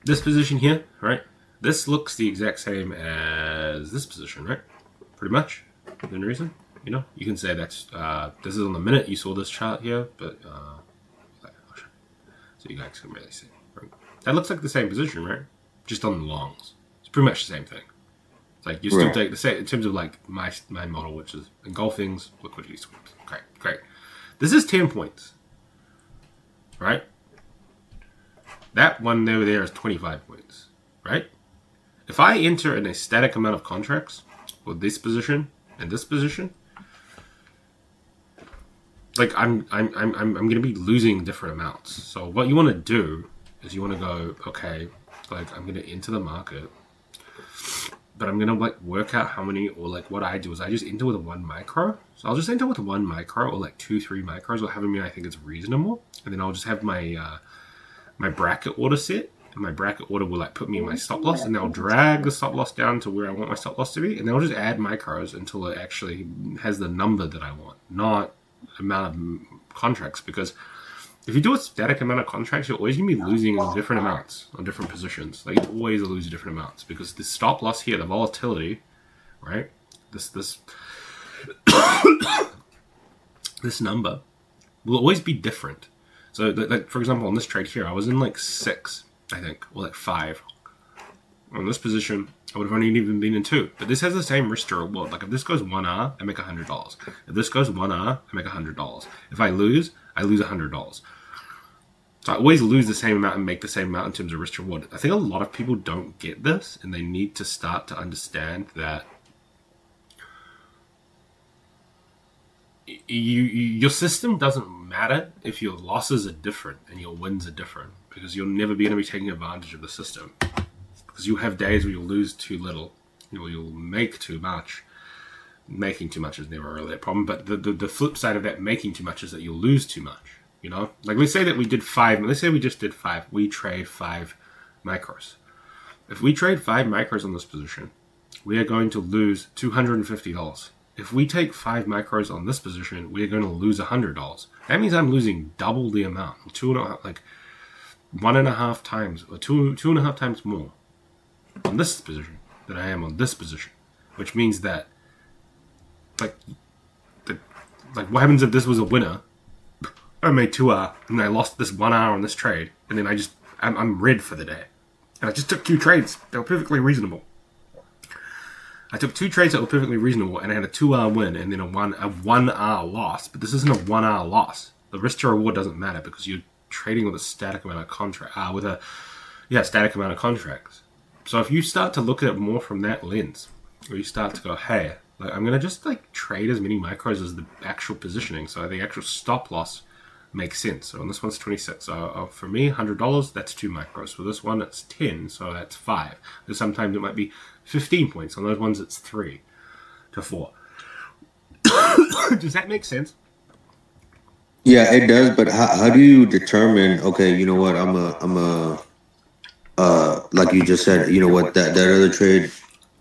this position here, right? This looks the exact same as this position, right? Pretty much. Within reason, you can say that's this is on the minute you saw this chart here, but so you guys can really see. Right? That looks like the same position, right? Just on the longs. It's pretty much the same thing. It's like you still take the same in terms of like my model, which is engulfings, liquidity sweeps. Okay, great. This is 10 points, right? That one over there is 25 points, right? If I enter in a static amount of contracts with this position and this position, like I'm going to be losing different amounts. So what you want to do is you want to go, okay, like I'm going to enter the market, but I'm going to like work out how many, or like what I do is I just enter with a 1 micro. So I'll just enter with 1 micro or like 2-3 micros, or however many I think is reasonable, and then I'll just have my my bracket order set, and my bracket order will like put me in my stop loss, and they'll drag the stop loss down to where I want my stop loss to be, and they'll just add micros until it actually has the number that I want, not amount of contracts. Because if you do a static amount of contracts, you're always going to be losing different amounts on different positions. Like you always lose different amounts because the stop loss here, the volatility, right? This this number will always be different. So, like for example, on this trade here, I was in like 6, I think, or like 5. On this position, I would have only even been in 2. But this has the same risk to reward. Like if this goes 1R, I make $100. If this goes 1R, I make $100. If I lose $100. So I always lose the same amount and make the same amount in terms of risk to reward. I think a lot of people don't get this, and they need to start to understand that your system doesn't matter if your losses are different and your wins are different, because you'll never be able to be taking advantage of the system. Because you'll have days where you'll lose too little, you'll make too much. Making too much is never really a problem, but the flip side of that making too much is that you'll lose too much. Like let's say that we did 5. Let's say we just did 5. We trade 5 micros. If we trade 5 micros on this position, we are going to lose $250. If we take 5 micros on this position, we are going to lose $100. That means I'm losing double the amount, 1.5 times, or 2.5 times more on this position than I am on this position. Which means that, like what happens if this was a winner? I made 2R and I lost this 1R on this trade, and then I'm red for the day, and I just took 2 trades. They were perfectly reasonable. I took 2 trades that were perfectly reasonable, and I had a 2R win and then a 1R loss. But this isn't a 1R loss. The risk to reward doesn't matter because you're trading with a static amount of static amount of contracts. So if you start to look at it more from that lens, or you start to go, hey, like I'm gonna just like trade as many micros as the actual positioning, so the actual stop loss makes sense. So on this one's 26. So for me, $100, that's 2 micros. For this one, it's 10, so that's 5. Because sometimes it might be 15 points. On those ones, it's 3 to 4. Does that make sense? Yeah, it does. But how do you determine? Okay, you know what? Like you just said, you know what? That other trade,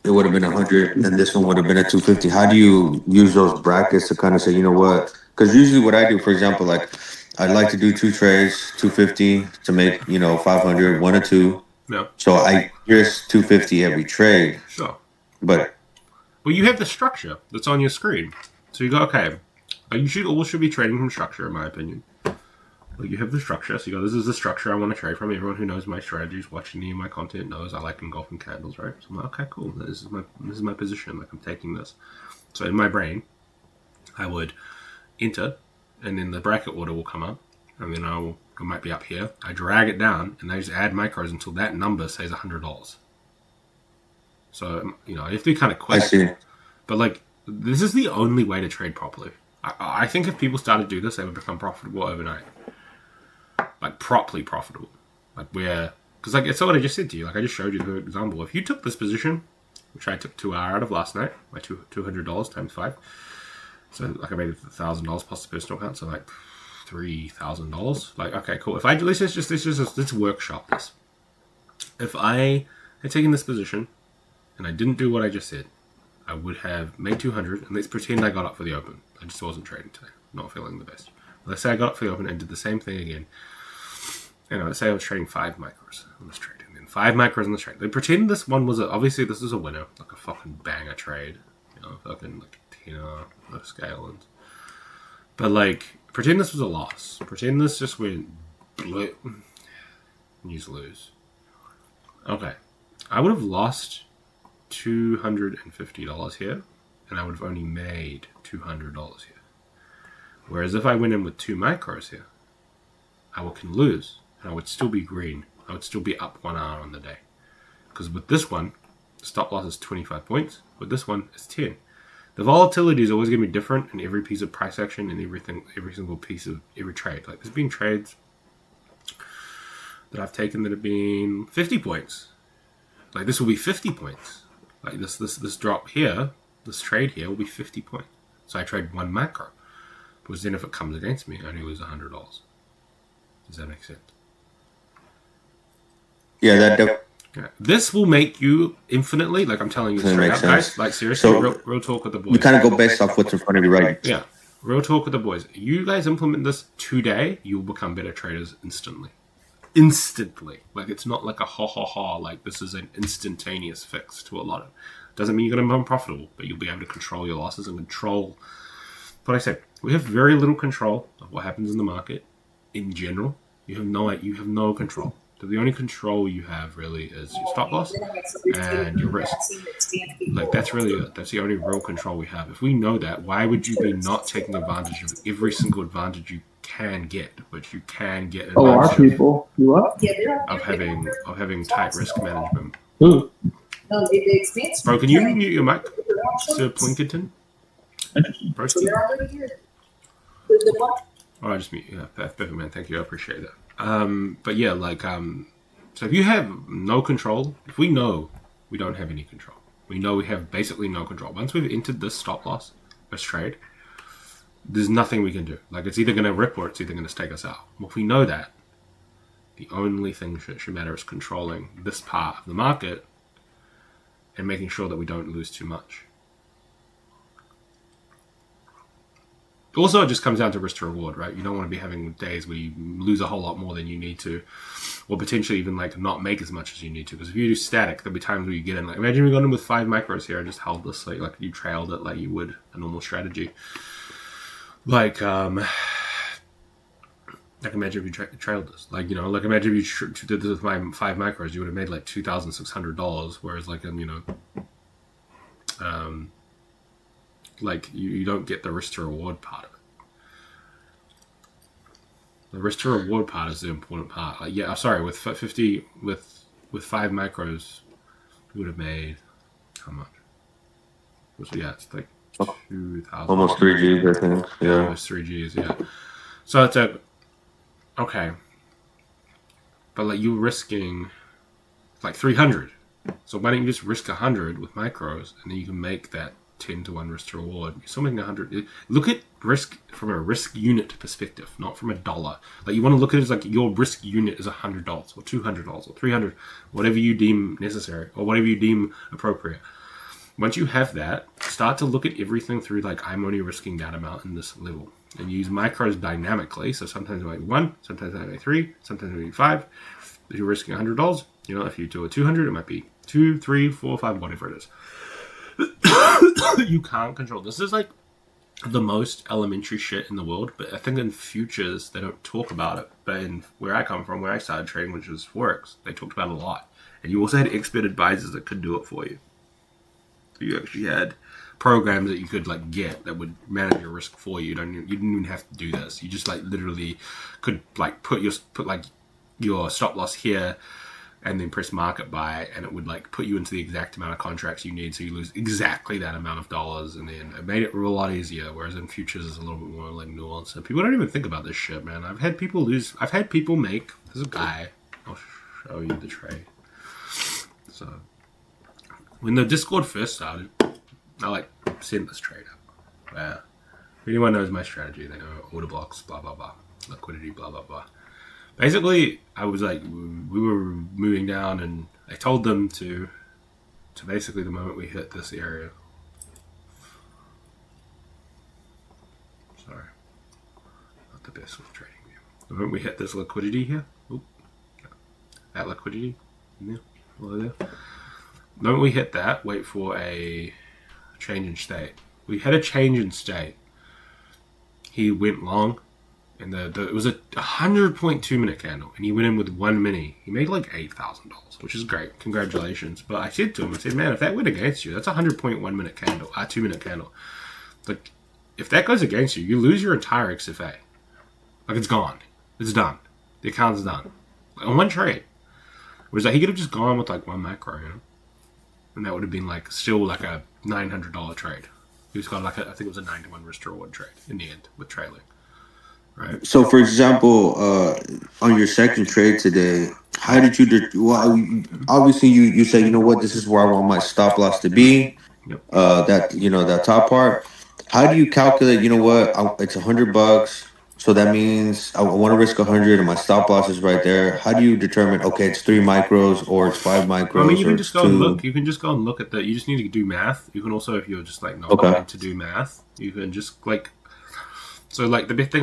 it would have been 100, and this one would have been a 250. How do you use those brackets to kind of say, you know what? Because usually what I do, for example, like I'd like to do 2 trades, 250 to make 500, 1 or 2. No. So I risk 250 every trade. Sure. But well, you have the structure that's on your screen. So you go, okay, you should be trading from structure, in my opinion. Like you have the structure, so you go, this is the structure I want to trade from. Everyone who knows my strategies, watching any of my content, knows I like engulfing candles, right? So I'm like, okay, cool. This is my position. Like I'm taking this. So in my brain, I would enter, and then the bracket order will come up, and then it might be up here. I drag it down, and I just add micros until that number says $100. So you have to be kind of quick. I see. But like, this is the only way to trade properly. I think if people started to do this, they would become profitable overnight. Like properly profitable. Because like it's what I just said to you. Like I just showed you the example. If you took this position, which I took 2R out of last night, my $200 times 5. So like I made $1,000 plus the personal account, so like $3,000. Like okay, cool. If let's workshop this. If I had taken this position and I didn't do what I just said, I would have made 200, and let's pretend I got up for the open. I just wasn't trading today, not feeling the best. Let's say I got up for the open and did the same thing again. Let's say I was trading 5 micros on this trade, and then 5 micros in this trade. They pretend this one was obviously this is a winner, like a fucking banger trade, you know, fucking like 10 no scale and. But like, pretend this was a loss. Pretend this just went blip. Use lose. Okay, I would have lost $250 here, and I would have only made $200 here. Whereas if I went in with 2 micros here, I can lose, and I would still be green. I would still be up 1 hour on the day. Because with this one, the stop loss is 25 points. With this one, it's 10. The volatility is always going to be different in every piece of price action and everything, every single piece of every trade. Like there's been trades that I've taken that have been 50 points. Like this will be 50 points. Like this drop here, this trade here will be 50 points. So I trade 1 macro. Because then if it comes against me, I only lose $100. Does that make sense? Yeah, that Yeah. This will make you infinitely, like I'm telling you straight up, guys. Like seriously, So, real talk with the boys. you kind of go based off what's in front of you, right? Yeah, real talk with the boys. You guys implement this today, you'll become better traders instantly. Instantly. Like it's not like a ha. Like this is an instantaneous fix to a lot of. Doesn't mean you're going to become profitable, but you'll be able to control your losses and control. But I said we have very little control of what happens in the market in general. You have no control. So the only control you have really is your stop loss and your risk. Like that's really it. That's the only real control we have. If we know that, why would you be not taking advantage of every single advantage you can get, which you can get advantage people. You up? of having tight risk management. Who? Bro, can you mute your mic, Sir Plinkington? Interesting. Oh, I just mute. Yeah, perfect, man. Thank you. I appreciate that. But yeah, like, so if you have no control, if we know we don't have any control, we know we have basically no control. Once we've entered this stop loss, this trade, there's nothing we can do. Like, it's either going to rip or it's either going to take us out. Well, if we know that, the only thing that should matter is controlling this part of the market and making sure that we don't lose too much. Also, it just comes down to risk to reward, right? You don't want to be having days where you lose a whole lot more than you need to, or potentially even like not make as much as you need to. Because if you do static, there'll be times where you get in. Like, imagine we got in with 5 micros here and just held this like you trailed it like you would a normal strategy. Like imagine if you trailed this. Like, you know, like imagine if you did this with my 5 micros, you would have made like $2,600. Whereas like like you don't get the risk to reward part of it. The risk to reward part is the important part. Like, yeah, I'm sorry, with 5 micros, you would have made how much? So yeah, it's like 2,000. Almost 3 Gs, I think. Yeah. Almost 3 Gs, yeah. So it's okay. But like you're risking like 300. So why don't you just risk 100 with micros and then you can make that 10 to 1 risk to reward. You're still making 100. Look at risk from a risk unit perspective, not from a dollar. Like you want to look at it as like your risk unit is $100 or $200 or $300, whatever you deem necessary or whatever you deem appropriate. Once you have that, start to look at everything through like I'm only risking that amount in this level, and use micros dynamically. So sometimes it might be 1, sometimes it might be 3, sometimes it might be 5. If you're risking $100, you know, if you do a 200, it might be 2, 3, 4, 5, whatever it is. You can't control. This is like the most elementary shit in the world, but I think in futures they don't talk about it. But in where I come from, where I started trading, which was Forex, they talked about it a lot. And you also had expert advisors that could do it for you. So you actually had programs that you could like get that would manage your risk for you. You didn't even have to do this. You just like literally could like put like your stop loss here and then press market buy, and it would like put you into the exact amount of contracts you need, so you lose exactly that amount of dollars, and then it made it a lot easier. Whereas in futures, is a little bit more like nuanced. And people don't even think about this shit, man. I've had people make. There's a guy. I'll show you the trade. So when the Discord first started, I like sent this trade up. If anyone knows my strategy, they know order blocks, blah blah blah, liquidity, blah blah blah. Basically, I was like, we were moving down, and I told them to basically the moment we hit this area. Sorry, not the best with trading view. The moment we hit this liquidity here, that liquidity, in there. Below there. The moment we hit that, wait for a change in state. We had a change in state. He went long, and it was a 100.2 minute candle, and he went in with 1 mini. He made like $8,000, which is great. Congratulations. But I said to him, I said, man, if that went against you, that's a 100.1 minute candle, 2 minute candle. Like, if that goes against you, you lose your entire XFA. Like, it's gone. It's done. The account's done. Like, on one trade. Whereas like, he could have just gone with like one macro, you know? And that would have been like still like a $900 trade. He was got like I think it was a 9-to-1 risk to reward trade in the end with trailing. Right. So, for example, on your second trade today, how did you? Obviously, you say, you know what, this is where I want my stop loss to be. Yep. That top part. How do you calculate? You know what? It's $100, so that means I want to risk 100, and my stop loss is right there. How do you determine? Okay, it's 3 micros, or it's 5 micros, I mean, you or can it's just go and 2? look. You can just go and look at that. You just need to do math. You can also, if you're just like not Okay. going to do math, you can just like. So like the big thing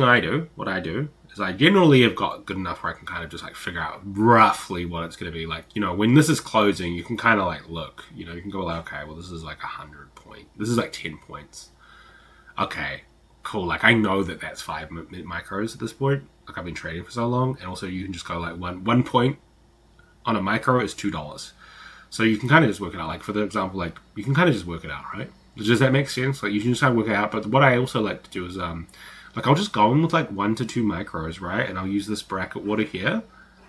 what I do is I generally have got good enough where I can kind of just like figure out roughly what it's going to be like. You know, when this is closing, you can kind of like look. You know, you can go like, okay, well this is like 100 point. This is like 10 points. Okay, cool. Like I know that's 5 micros at this point. Like I've been trading for so long, and also you can just go like one point on a micro is $2. So you can kind of just work it out. Like for the example, like you can kind of just work it out, right? Does that make sense? Like you can just kind of work it out. But what I also like to do is like I'll just go in with like 1 to 2 micros, right? And I'll use this bracket water here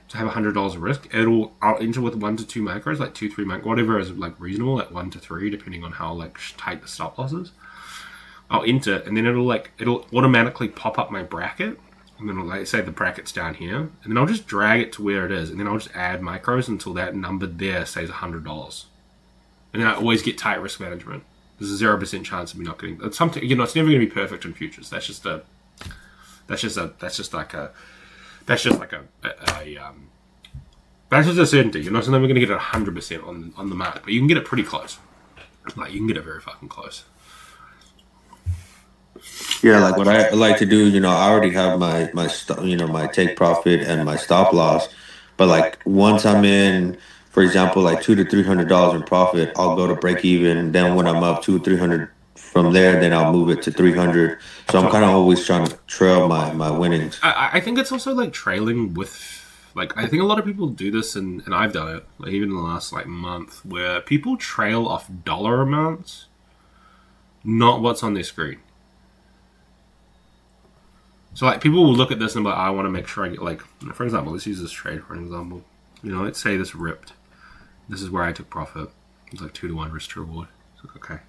to have $100 of risk. I'll enter with 1 to 2 micros, like 2, 3 micros, whatever is like reasonable, like 1 to 3, depending on how like tight the stop loss is. I'll enter, and then it'll automatically pop up my bracket. And then like say the bracket's down here, and then I'll just drag it to where it is, and then I'll just add micros until that number there says $100. And then I always get tight risk management. There's a 0% chance of me not getting. It's something, you know. It's never going to be perfect in futures. That's just like a certainty. You're not never going to get it 100% on the market, but you can get it pretty close. Like you can get it very fucking close. Yeah, like what I like to do, you know, I already have my take profit and my stop loss, but like once I'm in, for example, like $200 to $300 in profit, I'll go to break even. Then when I'm up 200 to 300 from there, then I'll move it to 300. So I'm kind of always trying to trail my winnings. I think it's also like trailing with, like, I think a lot of people do this, and I've done it, like even in the last like month, where people trail off dollar amounts, not what's on their screen. So like people will look at this and be like, I want to make sure I get, like, for example, let's use this trade for an example. You know, let's say this ripped. This is where I took profit. It was like 2 to 1 risk to reward. So, okay.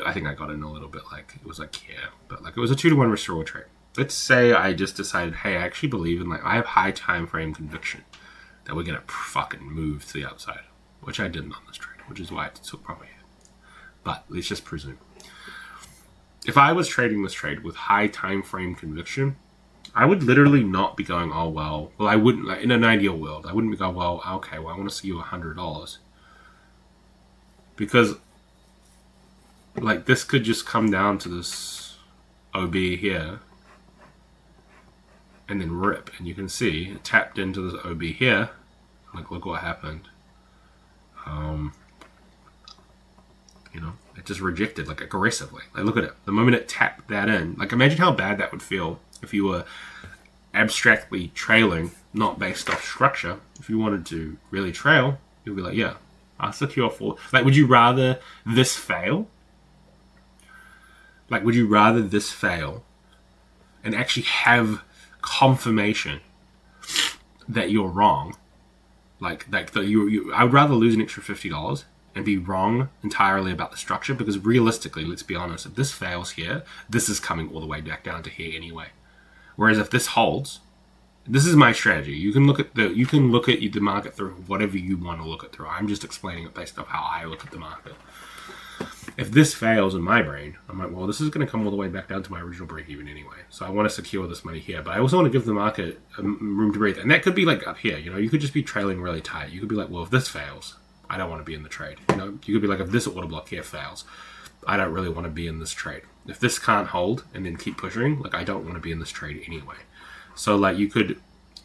I think I got in a little bit like, it was like, yeah, but like it was a 2 to 1 risk to reward trade. Let's say I just decided, hey, I actually believe in, like, I have high time frame conviction that we're going to fucking move to the upside, which I didn't on this trade, which is why I took profit here. But let's just presume. If I was trading this trade with high time frame conviction, I would literally not be going, oh, well, I wouldn't, like, in an ideal world, I wouldn't be going, well, okay, well, I want to see you $100. Because, like, this could just come down to this OB here and then rip. And you can see it tapped into this OB here. Like, look what happened. You know, it just rejected, like, aggressively. Like, look at it. The moment it tapped that in, like, imagine how bad that would feel if you were abstractly trailing, not based off structure. If you wanted to really trail, you'll be like, yeah, I'll secure for. Like, would you rather this fail? Like, would you rather this fail and actually have confirmation that you're wrong? Like that I would rather lose an extra $50 and be wrong entirely about the structure, because realistically, let's be honest, if this fails here, this is coming all the way back down to here anyway. Whereas if this holds, this is my strategy. You can look at the market through whatever you want to look at through. I'm just explaining it based off how I look at the market. If this fails in my brain, I'm like, well, this is going to come all the way back down to my original break even anyway. So I want to secure this money here, but I also want to give the market room to breathe. And that could be like up here, you know, you could just be trailing really tight. You could be like, well, if this fails, I don't want to be in the trade. You know, you could be like, if this order block here fails, I don't really want to be in this trade. If this can't hold and then keep pushing, like, I don't want to be in this trade anyway. So like you could,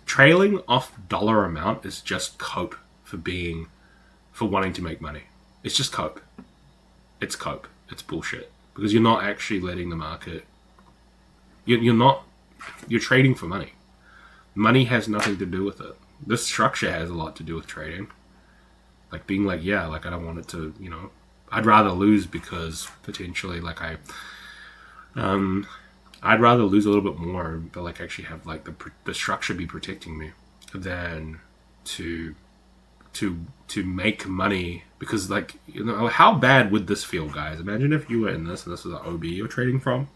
trailing off dollar amount is just cope for wanting to make money. It's just cope. It's cope. It's bullshit. Because you're not actually letting the market... You're trading for money. Money has nothing to do with it. This structure has a lot to do with trading. Like being like, yeah, like I don't want it to, I'd rather lose because potentially like I'd rather lose a little bit more, but like actually have like the structure be protecting me than to make money, because like, how bad would this feel, guys? Imagine if you were in this and this is an OB you're trading from.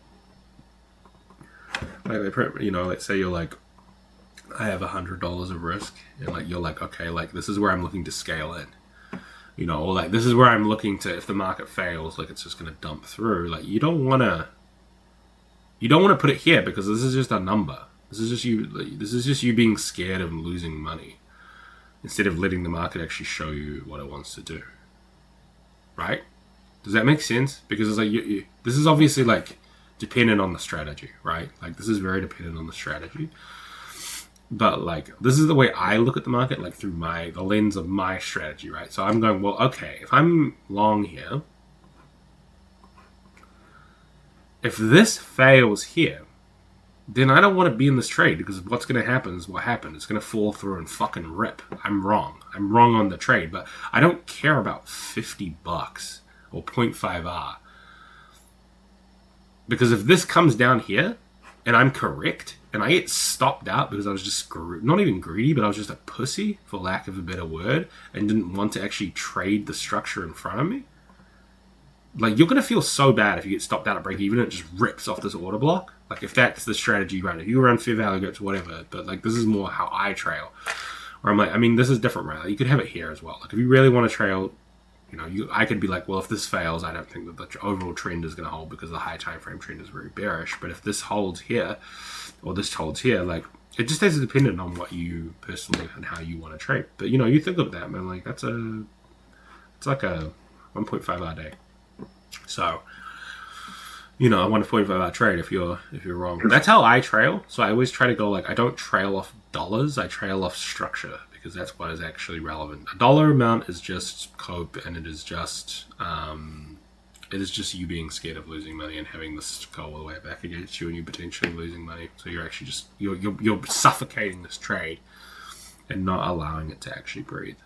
Like, let's say you're like, I have $100 of risk, and like you're like, okay, like this is where I'm looking to scale in, or like this is where I'm looking to, if the market fails, like it's just gonna dump through. Like you don't want to put it here, because this is just a number. This is just you being scared of losing money, instead of letting the market actually show you what it wants to do. Right? Does that make sense? Because it's like this is obviously like dependent on the strategy, right? Like this is very dependent on the strategy. But like this is the way I look at the market, like through the lens of my strategy, right? So I'm going, well, okay, if I'm long here, if this fails here, then I don't want to be in this trade, because what's going to happen is what happened. It's going to fall through and fucking rip. I'm wrong. I'm wrong on the trade, but I don't care about $50 or 0.5 R. Because if this comes down here and I'm correct and I get stopped out because I was just not even greedy, but I was just a pussy, for lack of a better word, and didn't want to actually trade the structure in front of me, like you're going to feel so bad if you get stopped out at break even and it just rips off this order block. Like if that's the strategy you run, if you run fair value gaps, whatever, but like this is more how I trail, where I'm like, I mean, this is different, right? Like, you could have it here as well. Like if you really want to trail, I could be like, well, if this fails, I don't think that the overall trend is going to hold, because the high time frame trend is very bearish. But if this holds here, or this holds here, like it just is dependent on what you personally and how you want to trade. But you think of that, man, like it's like a 1.5 hour day. So, a 1.5 hour trade if you're wrong. That's how I trail. So I always try to go like, I don't trail off dollars, I trail off structure, because that's what is actually relevant. A dollar amount is just cope, and it is just you being scared of losing money and having this go all the way back against you, and you potentially losing money. So you're actually just you're suffocating this trade and not allowing it to actually breathe.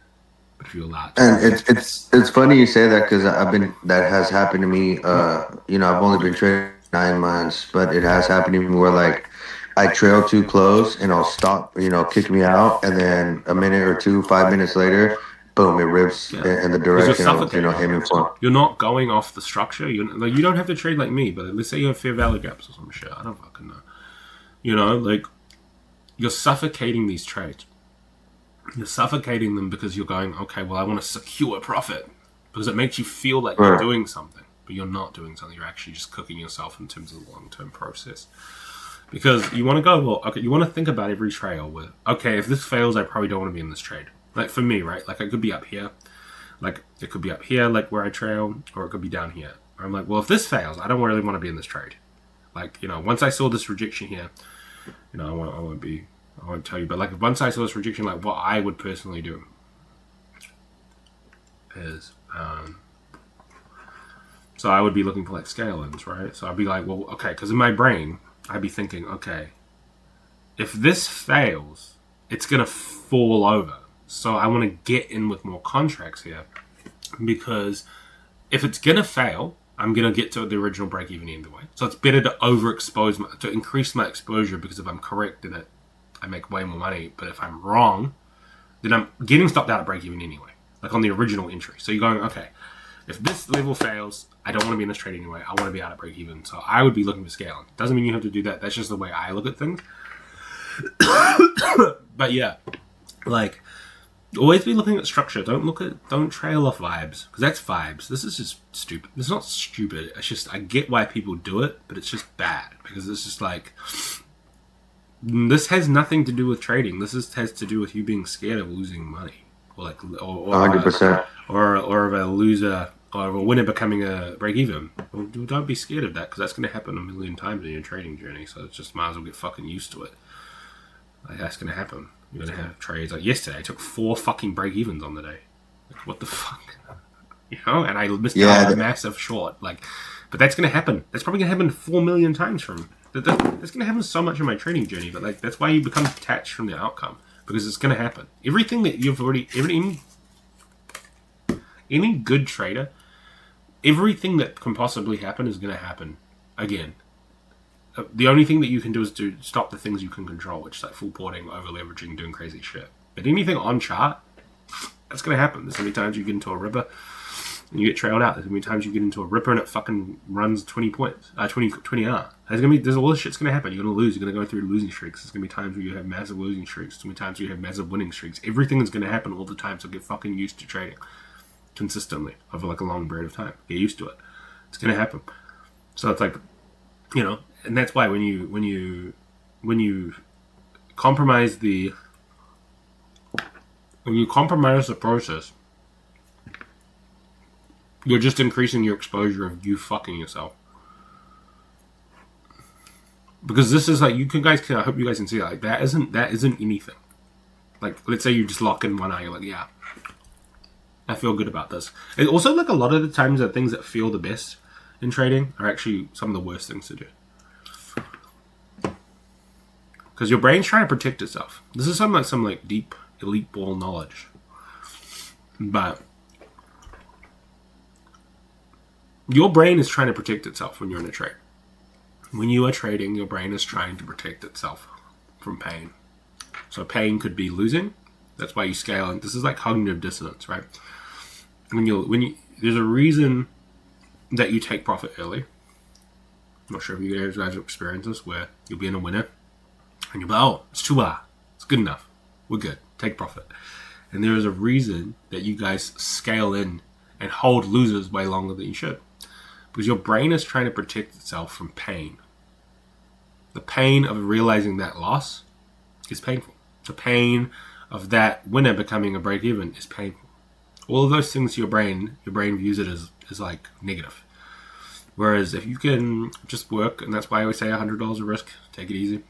But if you allow it to, and it's funny you say that, because that has happened to me. I've only been trading 9 months, but it has happened to me where like I trail too close and I'll stop, kick me out, and then a minute or two, 5 minutes later, boom, it rips in the direction I was, aiming for. You're not going off the structure. You don't have to trade like me, but let's say you have fair value gaps or some shit. I don't fucking know. Like you're suffocating these trades. You're suffocating them because you're going, okay, well, I want to secure profit, because it makes you feel like you're doing something, but you're not doing something. You're actually just cooking yourself in terms of the long-term process. Because you want to go, well, okay, you want to think about every trail with, okay, if this fails, I probably don't want to be in this trade. Like for me, right? Like I could be up here. Like it could be up here, like where I trail, or it could be down here. I'm like, well, if this fails, I don't really want to be in this trade. Like, once I saw this rejection here, I won't tell you, but like once I saw this rejection, like what I would personally do is, so I would be looking for like scale-ins, right? So I'd be like, well, okay, because in my brain, I'd be thinking, okay, if this fails, it's going to fall over. So I want to get in with more contracts here, because if it's going to fail, I'm going to get to the original break-even anyway. So it's better to increase my exposure, because if I'm correct in it, I make way more money. But if I'm wrong, then I'm getting stopped out at break-even anyway, like on the original entry. So you're going, okay, if this level fails, I don't want to be in this trade anyway. I want to be out at break-even. So I would be looking for scaling. Doesn't mean you have to do that. That's just the way I look at things. But yeah, like, always be looking at structure. Don't trail off vibes, because that's vibes. This is just stupid. It's not stupid. It's just, I get why people do it, but it's just bad, because it's just like, this has nothing to do with trading. This has to do with you being scared of losing money, or 100%, or of a loser or of a winner becoming a break even. Well, don't be scared of that, because that's going to happen a million times in your trading journey. So it's just might as well get fucking used to it. Like, that's going to happen. You're gonna have trades like yesterday. I took 4 fucking break evens on the day. Like, what the fuck? You know, and I missed out on a massive short. Like, but that's gonna happen. That's probably gonna happen 4 million times from. That's gonna happen so much in my trading journey. But like, that's why you become detached from the outcome, because it's gonna happen. Everything that you've already, any good trader, everything that can possibly happen is gonna happen again. The only thing that you can do is to stop the things you can control, which is like full porting, over leveraging, doing crazy shit. But anything on chart, that's going to happen. There's going to be times you get into a ripper and you get trailed out. There's going to be times you get into a ripper and it fucking runs 20 points, 20 R. There's all this shit's going to happen. You're going to lose. You're going to go through losing streaks. There's going to be times where you have massive losing streaks. There's going to be times where you have massive winning streaks. Everything is going to happen all the time. So get fucking used to trading consistently over like a long period of time. Get used to it. It's going to happen. So it's like, you know, and that's why when you compromise the process, you're just increasing your exposure of you fucking yourself. Because this is like, I hope you guys can see that. Like, that isn't anything. Like, let's say you just lock in one eye, you're like, yeah, I feel good about this. And also, like, a lot of the times the things that feel the best in trading are actually some of the worst things to do. Because your brain's trying to protect itself. This is some deep elite ball knowledge. But your brain is trying to protect itself when you're in a trade. When you are trading, your brain is trying to protect itself from pain. So pain could be losing. That's why you scale. And this is like cognitive dissonance, right? There's a reason that you take profit early. I'm not sure if you guys have experienced this, where you'll be in a winner and you'll be like, oh, it's 2R. It's good enough. We're good. Take profit. And there is a reason that you guys scale in and hold losers way longer than you should. Because your brain is trying to protect itself from pain. The pain of realizing that loss is painful. The pain of that winner becoming a break even is painful. All of those things, your brain views it as like negative. Whereas if you can just work, and that's why I always say $100 a risk, take it easy.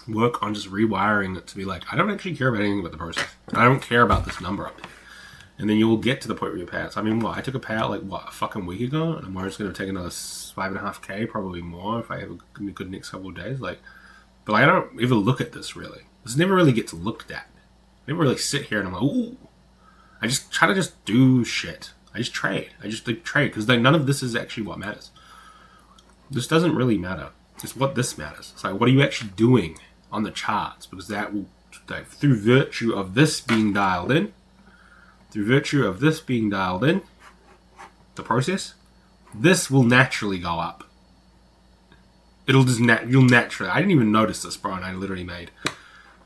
Work on just rewiring it to be like, I don't actually care about anything but the process. I don't care about this number up here. And then you will get to the point where you pay out. So, I mean, I took a payout a fucking week ago, and I'm worried it's going to take another 5.5K, probably more if I have a good next couple of days. But I don't even look at this really. This never really gets looked at. I never really sit here and I'm like, ooh. I just try to just do shit. I just trade. I just trade because none of this is actually what matters. This doesn't really matter. It's what this matters. It's like, what are you actually doing on the charts? Because that will, through virtue of this being dialed in, the process, this will naturally go up. It'll just you'll naturally. I didn't even notice this, bro, and I literally made,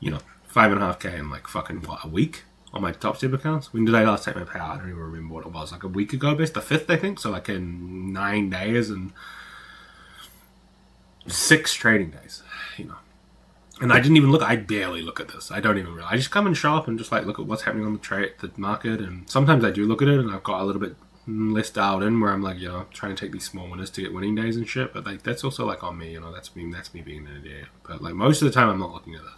5.5K in like fucking a week on my top step accounts. When did I last take my payout? I don't even remember what it was. Like a week ago, the 5th, I think. So like in 9 days and 6 trading days, And I didn't even look. I barely look at this. I don't even realize. I just come and show up and just like look at what's happening on the market. And sometimes I do look at it, and I've got a little bit less dialed in where I'm like, trying to take these small winners to get winning days and shit. But like that's also like on me, That's me being an idiot. But like most of the time, I'm not looking at this.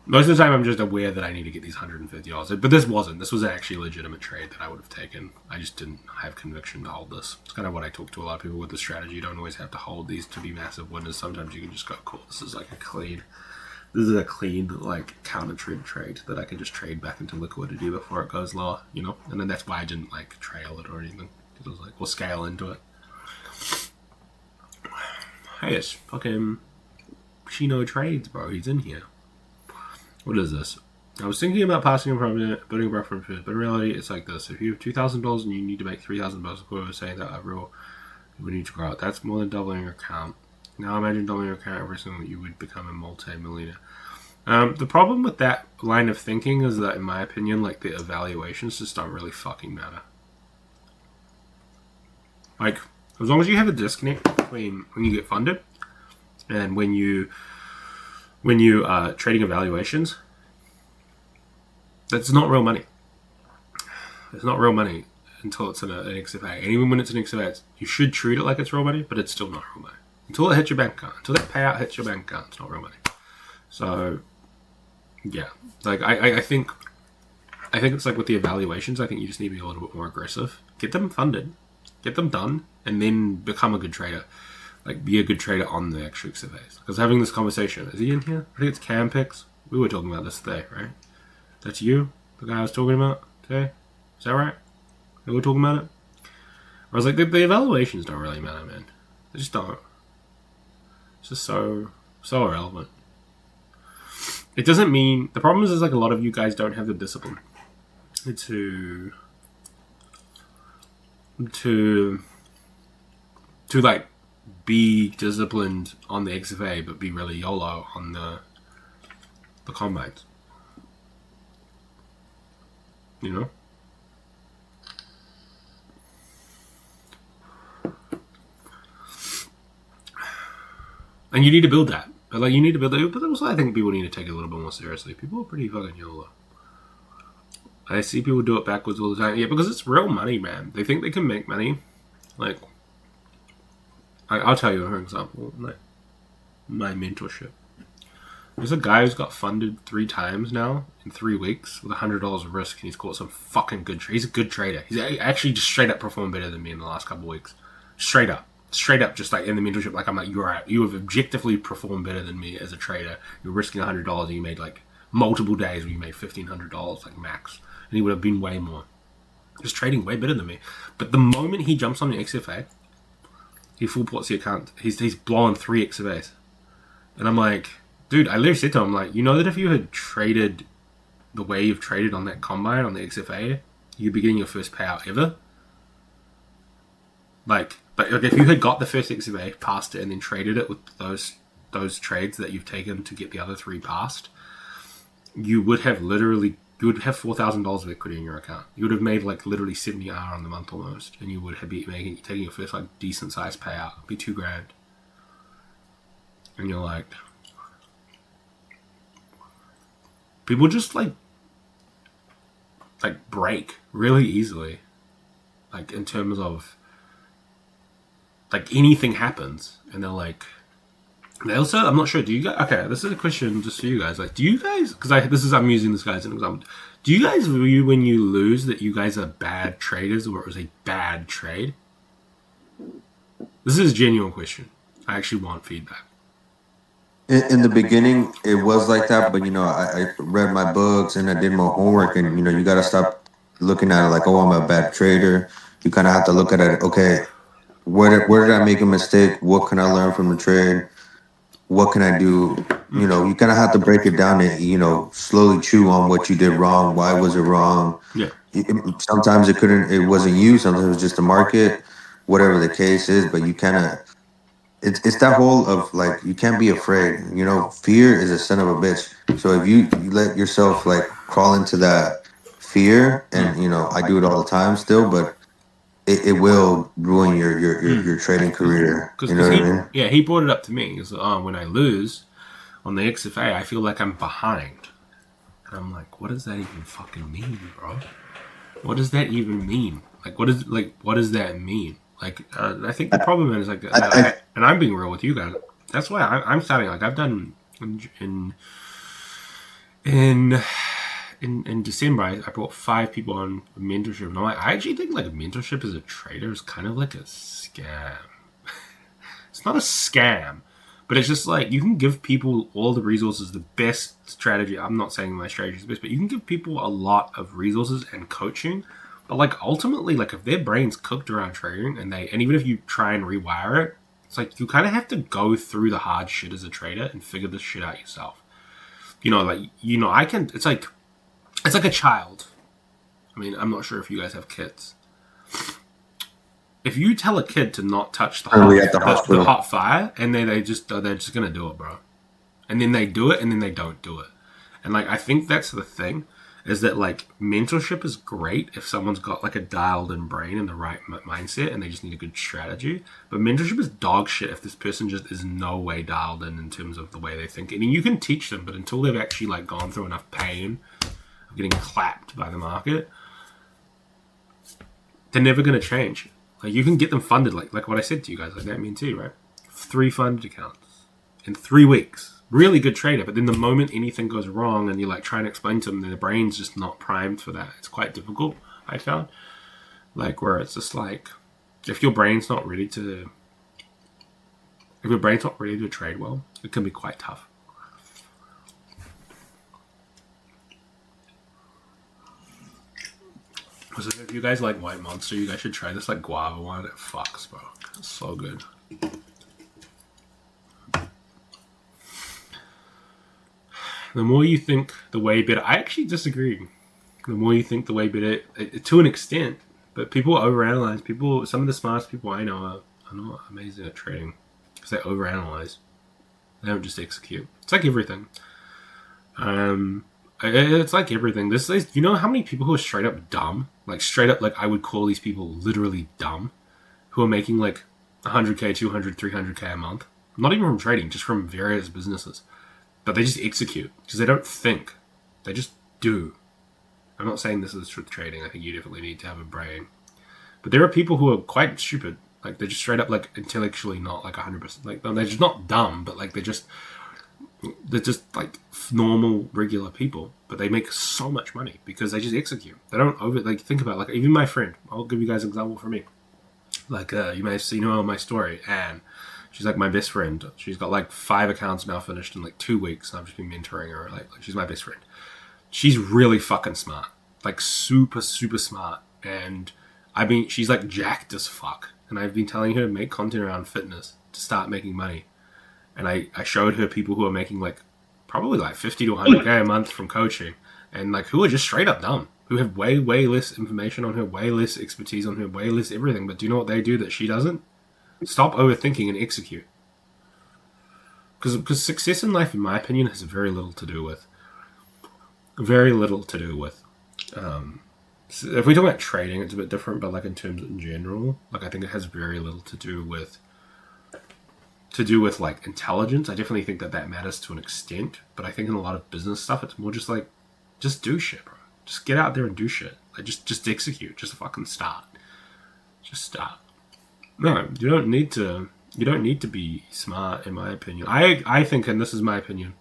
Most of the time, I'm just aware that I need to get these $150. But this wasn't. This was actually a legitimate trade that I would have taken. I just didn't have conviction to hold this. It's kind of what I talk to a lot of people with the strategy. You don't always have to hold these to be massive winners. Sometimes you can just go, cool, this is a clean like counter trade that I can just trade back into liquidity before it goes lower, And then that's why I didn't like trail it or anything. Because I was like, we'll scale into it. Hey, it's fucking Chino Trades, bro. He's in here. What is this? I was thinking about passing a permanent, building a preference, but in reality, it's like this. If you have $2,000 and you need to make $3,000, according to saying that overall, you would need to grow out. That's more than doubling your account. Now imagine doubling your account every single you would become a multi-millionaire. The problem with that line of thinking is that, in my opinion, like the evaluations just don't really fucking matter. Like, as long as you have a disconnect between when you get funded and when you trading evaluations, that's not real money. It's not real money until it's an XFA. And even when it's an XFA, you should treat it like it's real money, but it's still not real money. Until it hits your bank account. Until that payout hits your bank account, it's not real money. So, Yeah, like I think it's like with the evaluations. I think you just need to be a little bit more aggressive. Get them funded, get them done, and then become a good trader. Like be a good trader on the actual XFAs. Because having this conversation, is he in here? I think it's Cam Picks. We were talking about this today, right? That's you, the guy I was talking about today. Is that right? We were talking about it. I was like, the evaluations don't really matter, man. They just don't. It's just so irrelevant. It doesn't mean the problem is like a lot of you guys don't have the discipline to like be disciplined on the XFA, but be really YOLO on the combines. You know. And you need to build that. But like you need to build that. But also I think people need to take it a little bit more seriously. People are pretty fucking YOLO. I see people do it backwards all the time. Yeah, because it's real money, man. They think they can make money. Like, I'll tell you an example. My mentorship. There's a guy who's got funded 3 times now in 3 weeks with $100 of risk, and he's caught some fucking good trade. He's a good trader. He's actually just straight up performed better than me in the last couple of weeks. Straight up, just like in the mentorship. Like I'm like, you have objectively performed better than me as a trader. You're risking $100, and you made like multiple days where you made $1,500 like max, and he would have been way more. Just trading way better than me. But the moment he jumps on the XFA, he full ports the account. He's blowing 3 XFAs, and I'm like, dude, I literally said to him, like, you know that if you had traded the way you've traded on that combine, on the XFA, you'd be getting your first payout ever. Like if you had got the first XFA, passed it, and then traded it with those trades that you've taken to get the other 3 passed, you would have $4,000 of equity in your account. You would have made like literally 70 R on the month almost, and you would have been taking your first like decent sized payout. It'd be $2,000, and you're like, people just like break really easily, like in terms of like anything happens, and they're like, they also, I'm not sure, do you guys, okay, this is a question just for you guys, like, do you guys, because I'm using this guy as an example, do you guys view when you lose that you guys are bad traders or it was a bad trade? This is a genuine question. I actually want feedback. In the beginning, it was like that, but I read my books and I did my homework, and you got to stop looking at it like, oh, I'm a bad trader. You kind of have to look at it, okay, where did I make a mistake? What can I learn from the trade? What can I do? You kind of have to break it down and, slowly chew on what you did wrong. Why was it wrong? Yeah. Sometimes it wasn't you. Sometimes it was just the market, whatever the case is. But you kind of, it's that whole of like, you can't be afraid. Fear is a son of a bitch. So if you let yourself like crawl into that fear, and I do it all the time still, but it will ruin your trading career. You know what I mean? Yeah, he brought it up to me. He was like, when I lose on the XFA, I feel like I'm behind. And I'm like, what does that even fucking mean, bro? What does that even mean? Like, what does that mean? Like, I think the problem is like, and I'm being real with you guys. That's why I'm starting. Like, I've done in December, I brought 5 people on mentorship, and I actually think like mentorship as a trader is kind of like a scam. It's not a scam, but it's just like you can give people all the resources, the best strategy. I'm not saying my strategy is the best, but you can give people a lot of resources and coaching. But like ultimately, like if their brain's cooked around trading, and even if you try and rewire it, it's like you kind of have to go through the hard shit as a trader and figure this shit out yourself. It's like a child. I mean, I'm not sure if you guys have kids. If you tell a kid to not touch the hot fire, and they're just gonna do it, bro. And then they do it, and then they don't do it. And like I think that's the thing, is that like mentorship is great if someone's got like a dialed in brain and the right mindset, and they just need a good strategy. But mentorship is dog shit if this person just is no way dialed in terms of the way they think. I mean, you can teach them, but until they've actually like gone through enough pain of getting clapped by the market, they're never going to change. Like you can get them funded, like what I said to you guys, like that mean too, right? 3 funded accounts in 3 weeks. really good trader, but then the moment anything goes wrong and you like try and explain to them, their brain's just not primed for that. It's quite difficult, I found. Like, where it's just like, if your brain's not ready to trade well, it can be quite tough. So if you guys like White Monster, you guys should try this like guava one. It fucks, bro. It's so good. The more you think the way better, I actually disagree. The more you think the way better, to an extent, but people overanalyze. Some of the smartest people I know are not amazing at trading because they overanalyze. They don't just execute. It's like everything. It's like everything. You know how many people who are straight up dumb? Like straight up, like I would call these people literally dumb, who are making like 100K, 200, 300K a month. Not even from trading, just from various businesses. But they just execute because they don't think. They just do. I'm not saying this is with trading. I think you definitely need to have a brain. But there are people who are quite stupid. Like they're just straight up like intellectually not like 100%. Like they're just not dumb, but like they're just like normal, regular people. But they make so much money because they just execute. They don't think about like even my friend. I'll give you guys an example from me. Like you may have seen her on my story, Anne. She's like my best friend. She's got like 5 accounts now finished in like 2 weeks. And I've just been mentoring her. Like she's my best friend. She's really fucking smart. Like super, super smart. And she's like jacked as fuck. And I've been telling her to make content around fitness to start making money. And I showed her people who are making like probably like 50 to 100K a month from coaching. And like who are just straight up dumb. Who have way, way less information on her, way less expertise on her, way less everything. But do you know what they do that she doesn't? Stop overthinking and execute. Because success in life, in my opinion, has very little to do with. So if we talk about trading, it's a bit different. But like in terms in general, like I think it has very little to do with like intelligence. I definitely think that matters to an extent. But I think in a lot of business stuff, it's more just like, just do shit, bro. Just get out there and do shit. Like just execute. Just fucking start. Just start. No, you don't need to be smart, in my opinion. I think, and this is my opinion,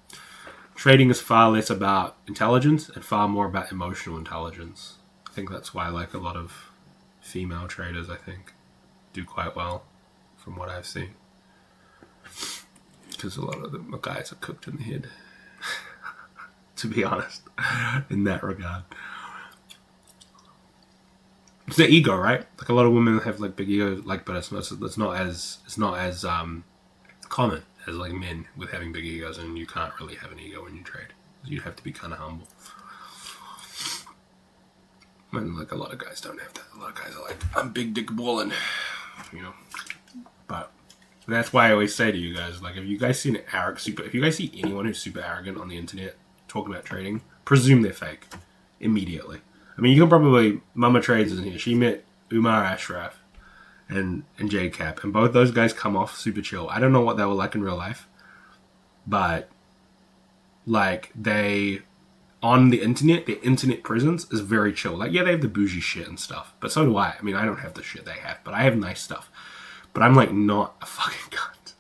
trading is far less about intelligence and far more about emotional intelligence. I think that's why like a lot of female traders, I think, do quite well from what I've seen. Because a lot of the guys are cooked in the head, to be honest, in that regard. It's the ego, right? Like a lot of women have like big ego, like, but it's not as common as like men with having big egos, and you can't really have an ego when you trade. You have to be kind of humble. And like a lot of guys don't have that. A lot of guys are like, I'm big dick balling, you know. But that's why I always say to you guys, like, if you guys see anyone who's super arrogant on the internet talking about trading, presume they're fake immediately. I mean, you can probably, Mama Trades is in here. She met Umar Ashraf and JCap, and both those guys come off super chill. I don't know what they were like in real life, but like on the internet, their internet presence is very chill. Like, yeah, they have the bougie shit and stuff, but so do I. I mean, I don't have the shit they have, but I have nice stuff. But I'm like not a fucking cunt.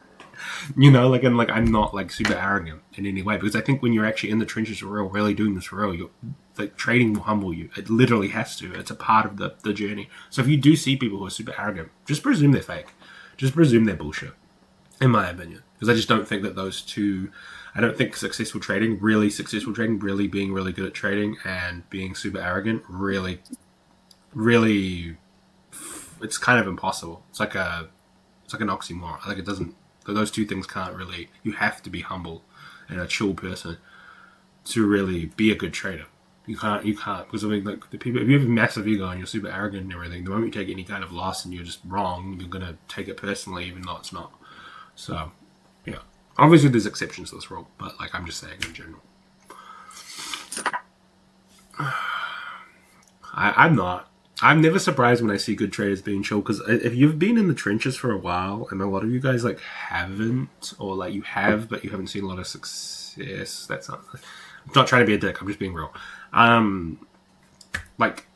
You know, like, and like I'm not like super arrogant in any way, because I think when you're actually in the trenches for real, really doing this for real, you're like trading will humble you. It literally has to. It's a part of the journey. So if you do see people who are super arrogant, just presume they're fake. Just presume they're bullshit, in my opinion. Because I just don't think that those two. I don't think successful trading, really being really good at trading and being super arrogant, really, it's kind of impossible. It's like an oxymoron. Like it doesn't. Those two things can't really. You have to be humble and a chill person to really be a good trader. You can't because I mean, like the people. If you have a massive ego and you're super arrogant and everything, the moment you take any kind of loss and you're just wrong, you're gonna take it personally, even though it's not. So, yeah. Obviously, there's exceptions to this rule, but like I'm just saying in general. I'm never surprised when I see good traders being chill, because if you've been in the trenches for a while, and a lot of you guys like haven't, or like you have, but you haven't seen a lot of success. That's not. I'm not trying to be a dick. I'm just being real. Like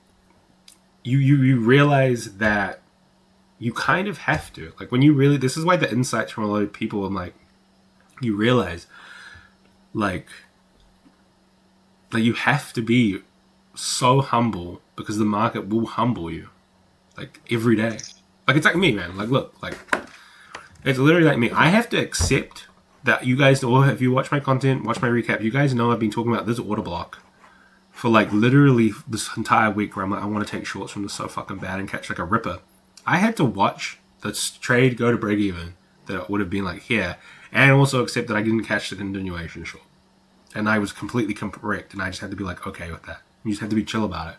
you realize that you kind of have to. Like when you really, this is why the insights from a lot of people, I'm like, you realize like you have to be so humble because the market will humble you, like every day. Like it's like me, man. Like look, like it's literally like me. I have to accept that you guys, or if you watch my content, watch my recap, you guys know I've been talking about this order block for like literally this entire week where I'm like, I want to take shorts from this so fucking bad and catch like a ripper. I had to watch this trade go to break even that it would have been like here, and also accept that I didn't catch the continuation short. And I was completely correct, and I just had to be like, okay with that. You just have to be chill about it.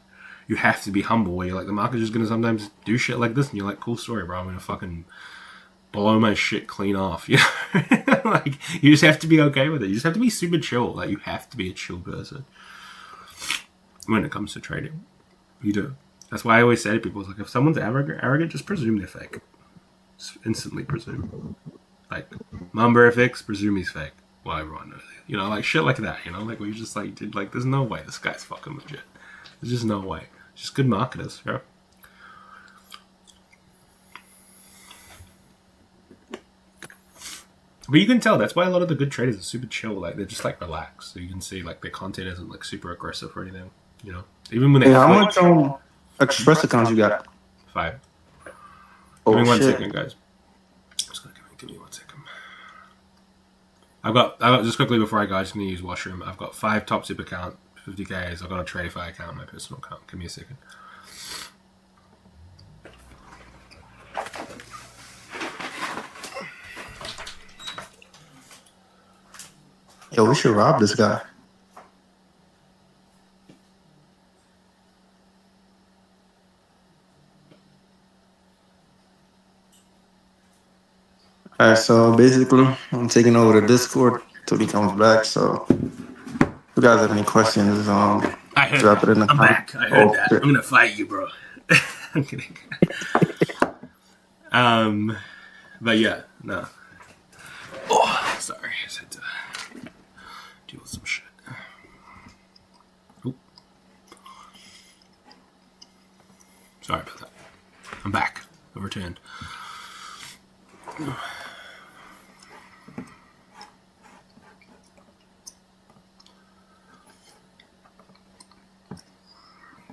You have to be humble where you're like, the market's just going to sometimes do shit like this, and you're like, cool story, bro. I'm going to fucking blow my shit clean off. You know? Like, you just have to be okay with it. You just have to be super chill. Like, you have to be a chill person when it comes to trading. You do. That's why I always say to people, like, if someone's arrogant, just presume they're fake. Just instantly presume. Like, Mamba FX, presume he's fake. Well, everyone knows it. You know, like shit like that, you know? Like, we just like, did like, there's no way this guy's fucking legit. There's just no way. Just good marketers, yeah. But you can tell that's why a lot of the good traders are super chill. Like, they're just like relaxed. So you can see like their content isn't like super aggressive or anything, you know? Even when they how much Express accounts you got? 5. Oh, Give me 1 shit. second, guys. Just gonna give me 1 second. I've got just quickly before I go, I'm just gonna use washroom. I've got 5 top zip account, 50Ks. I've got a Tradify account, my personal account. Give me a second. Yo, we should rob this guy. Alright, so basically, I'm taking over the Discord till he comes back. So, if you guys have any questions, I heard drop that. it in the I'm back. I heard that. shit. I'm gonna fight you, bro. I'm kidding. But yeah, no. Oh, sorry. I just had to deal with some shit. Oop. Sorry about that. I'm back. I've returned.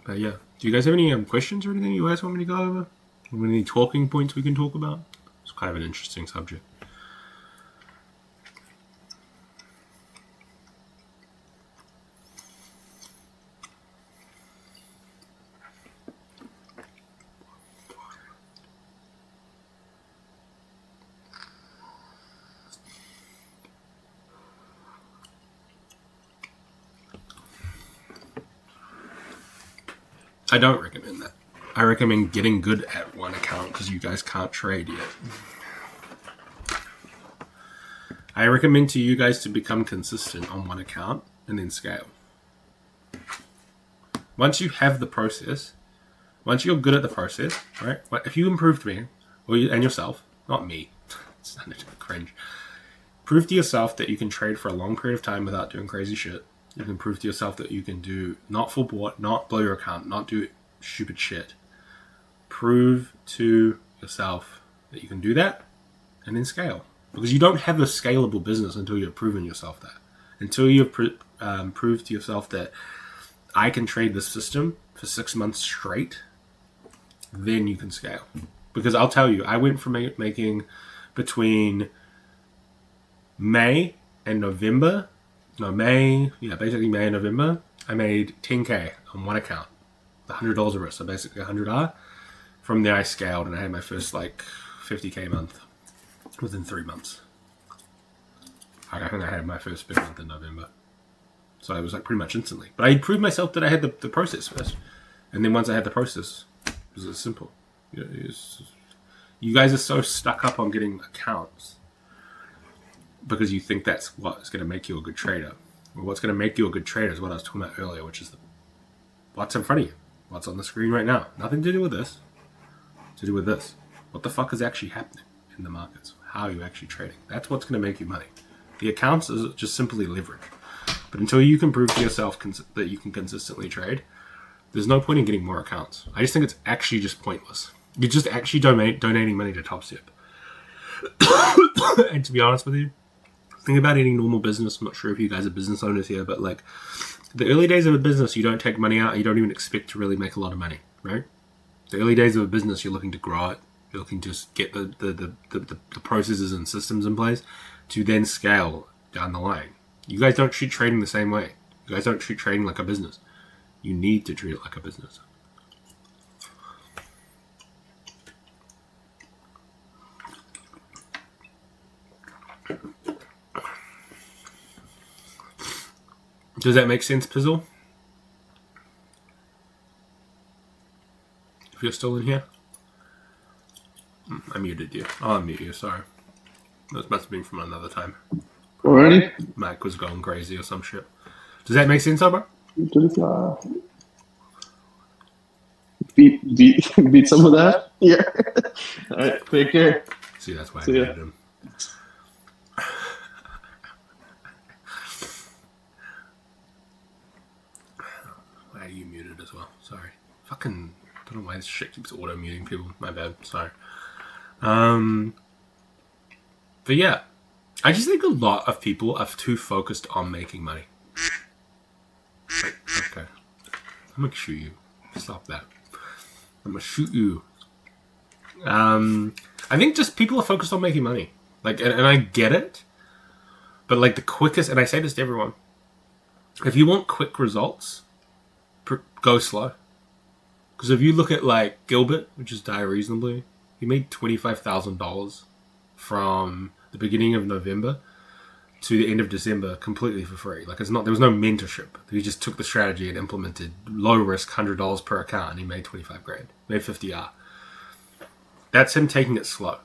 But yeah, do you guys have any questions or anything you guys want me to go over? Any talking points we can talk about? It's kind of an interesting subject. I don't recommend that. I recommend getting good at one account because you guys can't trade yet. I recommend to you guys to become consistent on one account and then scale. Once you have the process, once you're good at the process, right? If you improve to me or you, and yourself, not me, it's not cringe. Prove to yourself that you can trade for a long period of time without doing crazy shit. You can prove to yourself that you can do not full board, not blow your account, not do stupid shit. Prove to yourself that you can do that and then scale. Because you don't have a scalable business until you've proven yourself that. Until you've proved to yourself that I can trade this system for 6 months straight, then you can scale. Because I'll tell you, I went from making between May and November, basically May and November, I made 10K on one account, $100 a risk, so basically 100R. From there I scaled and I had my first like 50K month within 3 months. I think I had my first big month in November. So it was like pretty much instantly. But I proved myself that I had the process first. And then once I had the process, it was simple. You guys are so stuck up on getting accounts because you think that's what's going to make you a good trader. Well, what's going to make you a good trader is what I was talking about earlier, which is what's in front of you. What's on the screen right now. Nothing to do with this. To do with this. What the fuck is actually happening in the markets? How are you actually trading? That's what's going to make you money. The accounts is just simply leverage. But until you can prove to yourself that you can consistently trade, there's no point in getting more accounts. I just think it's actually just pointless. You're just actually donating money to TopStep. And to be honest with you, think about any normal business. I'm not sure if you guys are business owners here, but like the early days of a business, you don't take money out. You don't even expect to really make a lot of money, right? The early days of a business, you're looking to grow it. You're looking to just get the processes and systems in place to then scale down the line. You guys don't treat trading the same way. You guys don't treat trading like a business. You need to treat it like a business. Does that make sense, Pizzle? If you're still in here? I muted you. I'll unmute you, sorry. That must have been from another time. Already? Mike was going crazy or some shit. Does that make sense, bro? Beat some of that? Yeah. Alright, take care. See, that's why I See ya. muted him. Why are you muted as well? Sorry. Fucking, I don't know why this shit keeps auto-muting people. My bad, sorry. But yeah, I just think a lot of people are too focused on making money. Okay. I'm gonna shoot you. Stop that. I'm gonna shoot you. I think just people are focused on making money. Like, and I get it. But like the quickest, and I say this to everyone, if you want quick results, go slow. Because if you look at like Gilbert, which is Die Reasonably, he made $25,000 from the beginning of November to the end of December completely for free. Like there was no mentorship. He just took the strategy and implemented low risk $100 per account, and he made 25 grand, made 50R. That's him taking it slow.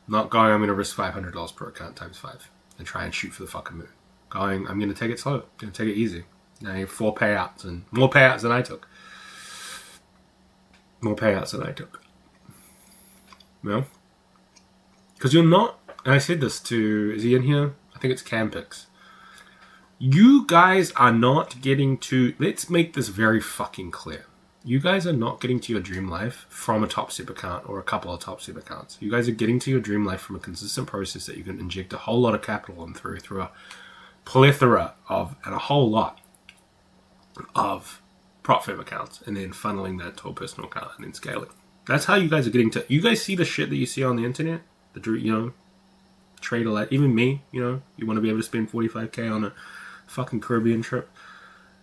Not going, I'm going to risk $500 per account times 5 and try and shoot for the fucking moon. Going, I'm going to take it slow. I'm going to take it easy. Now you have 4 payouts and more payouts than I took. More payouts than I took. You know? Because you're not, and I said this to, is he in here? I think it's Campix. You guys are not getting to, let's make this very fucking clear. You guys are not getting to your dream life from a top step account or a couple of top step accounts. You guys are getting to your dream life from a consistent process that you can inject a whole lot of capital in through a plethora of, and a whole lot of prop firm accounts, and then funneling that to a personal account and then scaling. That's how you guys are getting to, you guys see the shit that you see on the internet, trade a lot, even me, you want to be able to spend 45k on a fucking Caribbean trip,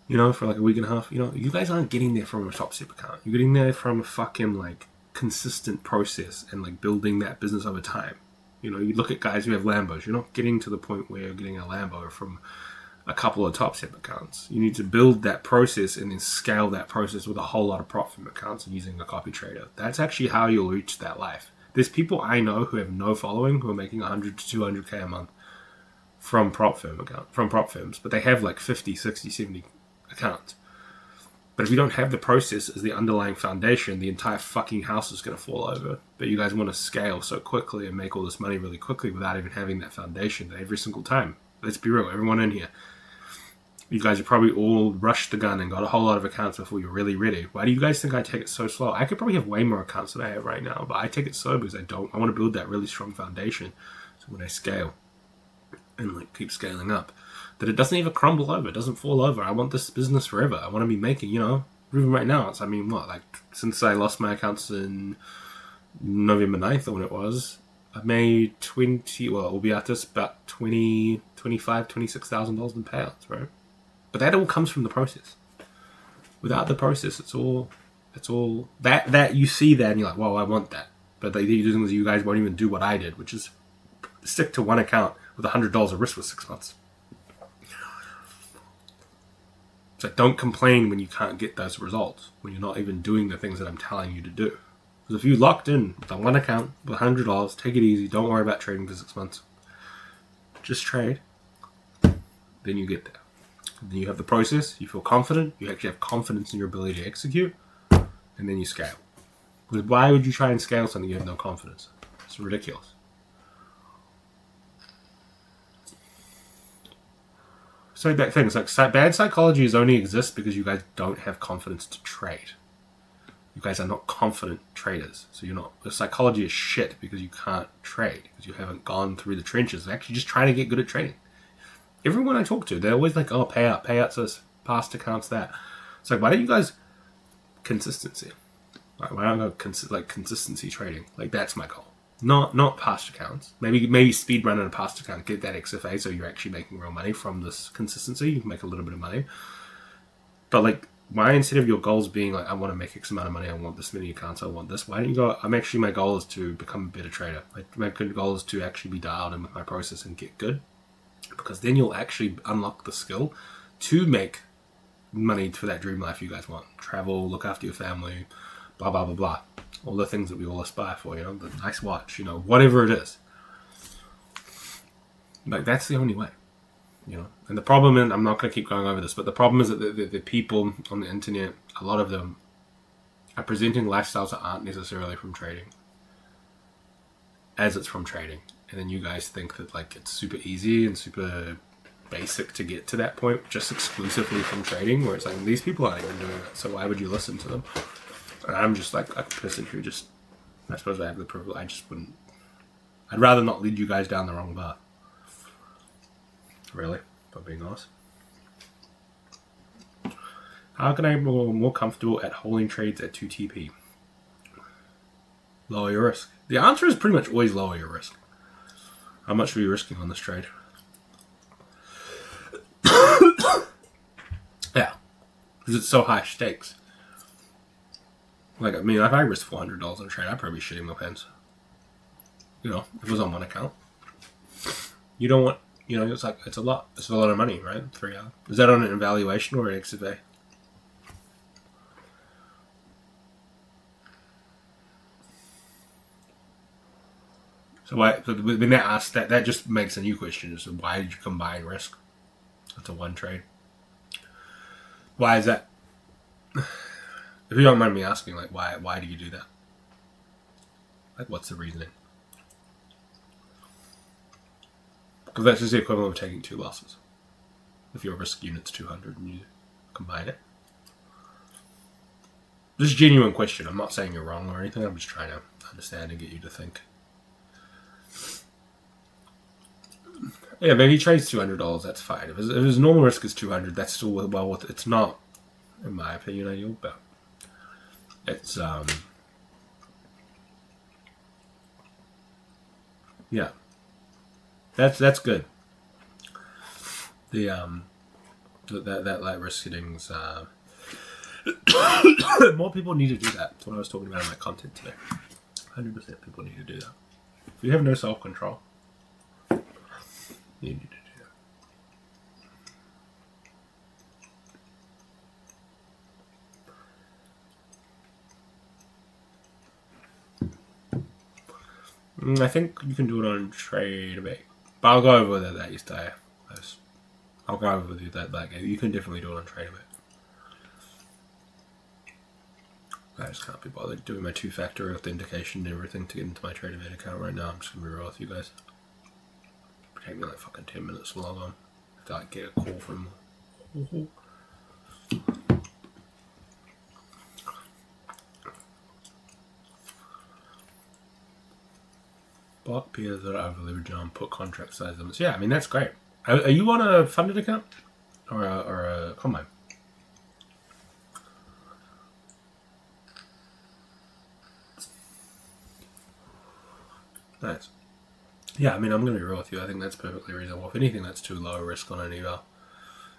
for like a week and a half, you guys aren't getting there from a top step account. You're getting there from a fucking like consistent process and like building that business over time. You look at guys who have Lambos, you're not getting to the point where you're getting a Lambo from a couple of top step accounts. You need to build that process and then scale that process with a whole lot of prop firm accounts and using a copy trader. That's actually how you'll reach that life. There's people I know who have no following who are making 100 to 200k a month from prop firms, but they have like 50, 60, 70 accounts. But if you don't have the process as the underlying foundation, the entire fucking house is going to fall over. But you guys want to scale so quickly and make all this money really quickly without even having that foundation every single time. Let's be real, everyone in here. You guys have probably all rushed the gun and got a whole lot of accounts before you're really ready. Why do you guys think I take it so slow? I could probably have way more accounts than I have right now, but I take it slow because I want to build that really strong foundation. So when I scale and like keep scaling up, that it doesn't even crumble over, it doesn't fall over. I want this business forever. I want to be making, even right now, it's, since I lost my accounts in November 9th or when it was, I've made we'll be at this about $25,000, $26,000 in payouts, right? But that all comes from the process. Without the process, it's all that you see that and you're like, well, I want that. But you guys won't even do what I did, which is stick to one account with $100 of risk for 6 months. So don't complain when you can't get those results, when you're not even doing the things that I'm telling you to do. Because if you locked in on one account with $100, take it easy, don't worry about trading for 6 months. Just trade. Then you get there. Then you have the process, you feel confident, you actually have confidence in your ability to execute, and then you scale. Because why would you try and scale something you have no confidence? It's ridiculous. So back things like bad psychology only exists because you guys don't have confidence to trade. You guys are not confident traders. So you're not. The psychology is shit because you can't trade because you haven't gone through the trenches. They're actually just trying to get good at trading. Everyone I talk to, they're always like, "Oh, payouts this, past accounts that." It's like, why don't you guys consistency? Like, why don't I go consistency trading? Like that's my goal. Not past accounts. Maybe speed run in a past account, get that XFA, so you're actually making real money from this consistency. You can make a little bit of money, but like. Why instead of your goals being like I want to make X amount of money, I want this many accounts, I want this, why don't you go my goal is to become a better trader. My good goal is to actually be dialed in with my process and get good, because then you'll actually unlock the skill to make money for that dream life you guys want. Travel, look after your family, blah blah blah blah, all the things that we all aspire for, the nice watch, whatever it is. Like that's the only way. And the problem, and I'm not going to keep going over this, but the problem is that the people on the internet, a lot of them are presenting lifestyles that aren't necessarily from trading as it's from trading. And then you guys think that like it's super easy and super basic to get to that point just exclusively from trading, where it's like these people aren't even doing it, so why would you listen to them? And I'm just like a person who just, I suppose I have the privilege, I'd rather not lead you guys down the wrong path. Really, if I'm being honest. How can I be more comfortable at holding trades at 2TP? Lower your risk. The answer is pretty much always lower your risk. How much are you risking on this trade? Yeah, because it's so high stakes. Like, I mean, if I risk $400 on a trade, I'd probably be shitting my pants. If it was on one account. You don't want... it's like, it's a lot. It's a lot of money, right? 3 hours. Is that on an evaluation or an XFA? So when that asks that just makes a new question. So why did you combine risk into one trade? Why is that? If you don't mind me asking, like, why do you do that? Like, what's the reasoning? Because that's just the equivalent of taking 2 losses. If your risk unit's 200 and you combine it. This is a genuine question. I'm not saying you're wrong or anything. I'm just trying to understand and get you to think. Yeah, maybe he trades $200. That's fine. If his normal risk is 200, that's still well worth it. It's not, in my opinion, ideal, but it's yeah. That's good. That risk settings. More people need to do that. That's what I was talking about in my content today. 100% people need to do that. If you have no self-control, you need to do that. I think you can do it on Trade-A-Bait. But I'll go over that yesterday. I'll go over with you that you can definitely do it on Trade-A-Bait. I just can't be bothered doing my 2-factor authentication and everything to get into my Trade-A-Bait account right now. I'm just gonna be real with you guys. It'll take me like fucking 10 minutes to log on. I have to get a call from block peers that are over leverage on put contract size limits. Yeah, I mean that's great. Are you on a funded account or a combine? Nice. Yeah, I mean, I'm going to be real with you. I think that's perfectly reasonable. If anything, that's too low risk on an eval.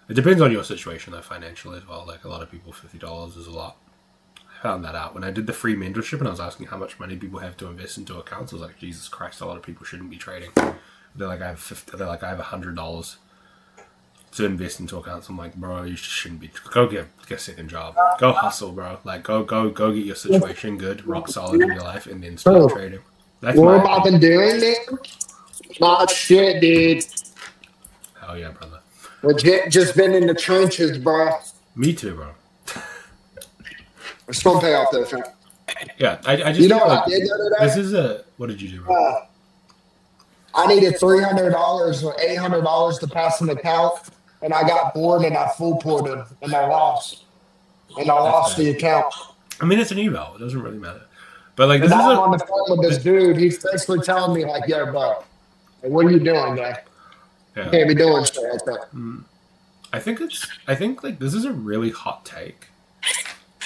It depends on your situation, though, financially as well. Like, a lot of people, $50 is a lot. I found that out. When I did the free mentorship and I was asking how much money people have to invest into accounts, I was like, Jesus Christ, a lot of people shouldn't be trading. They're like, I have $100 to invest into accounts. I'm like, bro, you shouldn't be. Go get a second job. Go hustle, bro. Like, go get your situation good, rock solid in your life, and then start trading. That's what have I been doing, dude? Not shit, dude. Hell yeah, brother. Legit, just been in the trenches, bro. Me too, bro. I'm still gonna pay off that account. Yeah, I just. You know what I did the other day? This is a. What did you do, bro? I needed $300 or $800 to pass an account, and I got bored and I full ported, and I lost. And I lost the account. I mean, it's an eval. It doesn't really matter. But like, And this is now I'm a on the phone with this dude. He's basically telling me like, "Yo, bro, like, what are you doing, guy? You yeah. can't be doing shit like that." I think like this is a really hot take.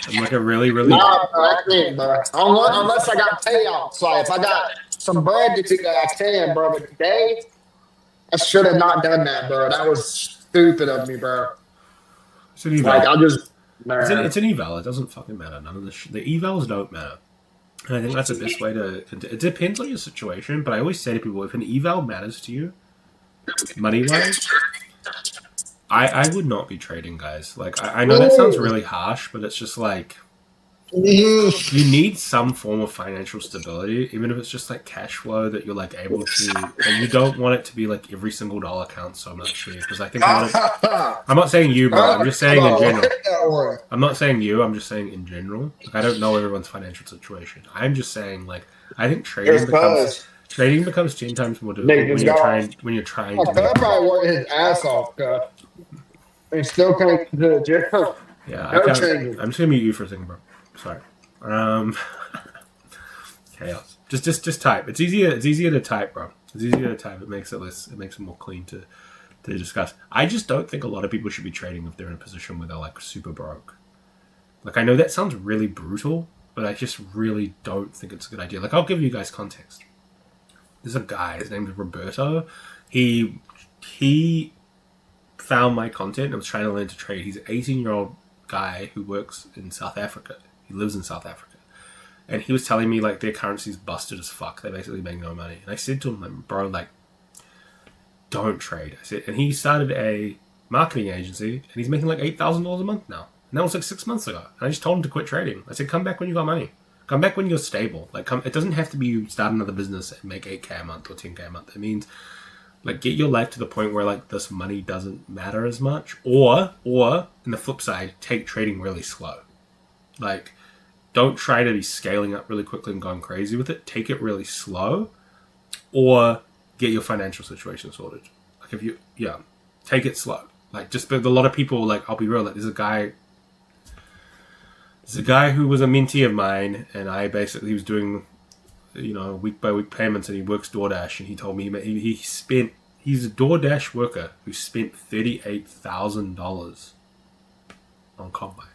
And like a really Nah, bro, I can't, bro. Unless I got payouts. Like, if I got some bread to do that, I can, bro. But today, I should have not done that, bro. That was stupid of me, bro. it's an eval. Like, I just, It's an eval. It doesn't fucking matter. None of the evals don't matter. And I think that's the best way to. It depends on your situation, but I always say to people, if an eval matters to you, money wise, I would not be trading, guys. Like I know that sounds really harsh, but it's just like you need some form of financial stability, even if it's just like cash flow that you're like able to. And you don't want it to be like every single dollar counts so much here, because I think I'm not saying you, bro. I'm just saying in general. I'm not saying you. I'm just saying in general. Like, I don't know everyone's financial situation. I'm just saying like I think trading becomes 10 times more difficult when you're trying to. That probably worked his ass off, cuz. He still can't do the gym. Yeah, No changes. I'm just gonna mute you for a second, bro. Sorry. Chaos. Just type. It's easier to type, bro. It's easier to type. It makes it more clean to discuss. I just don't think a lot of people should be trading if they're in a position where they're like super broke. Like, I know that sounds really brutal, but I just really don't think it's a good idea. Like, I'll give you guys context. There's a guy, his name is Roberto. He found my content and was trying to learn to trade. He's an 18-year-old guy who works in South Africa. He lives in South Africa. And he was telling me, like, their currency's busted as fuck. They basically make no money. And I said to him, like, bro, like, don't trade. I said, and he started a marketing agency, and he's making like $8,000 a month now. And that was like 6 months ago. And I just told him to quit trading. I said, come back when you got money. Come back when you're stable. Like, it doesn't have to be you start another business and make 8K a month or 10K a month. It means, like, get your life to the point where, like, this money doesn't matter as much. Or, in the flip side, take trading really slow. Like, don't try to be scaling up really quickly and going crazy with it. Take it really slow. Or get your financial situation sorted. Like, if you, take it slow. Like, just, but a lot of people, like, I'll be real, like, there's a guy who was a mentee of mine, and I basically was doing, week by week payments, and he works DoorDash, and he told me he's a DoorDash worker who spent $38,000 on combines.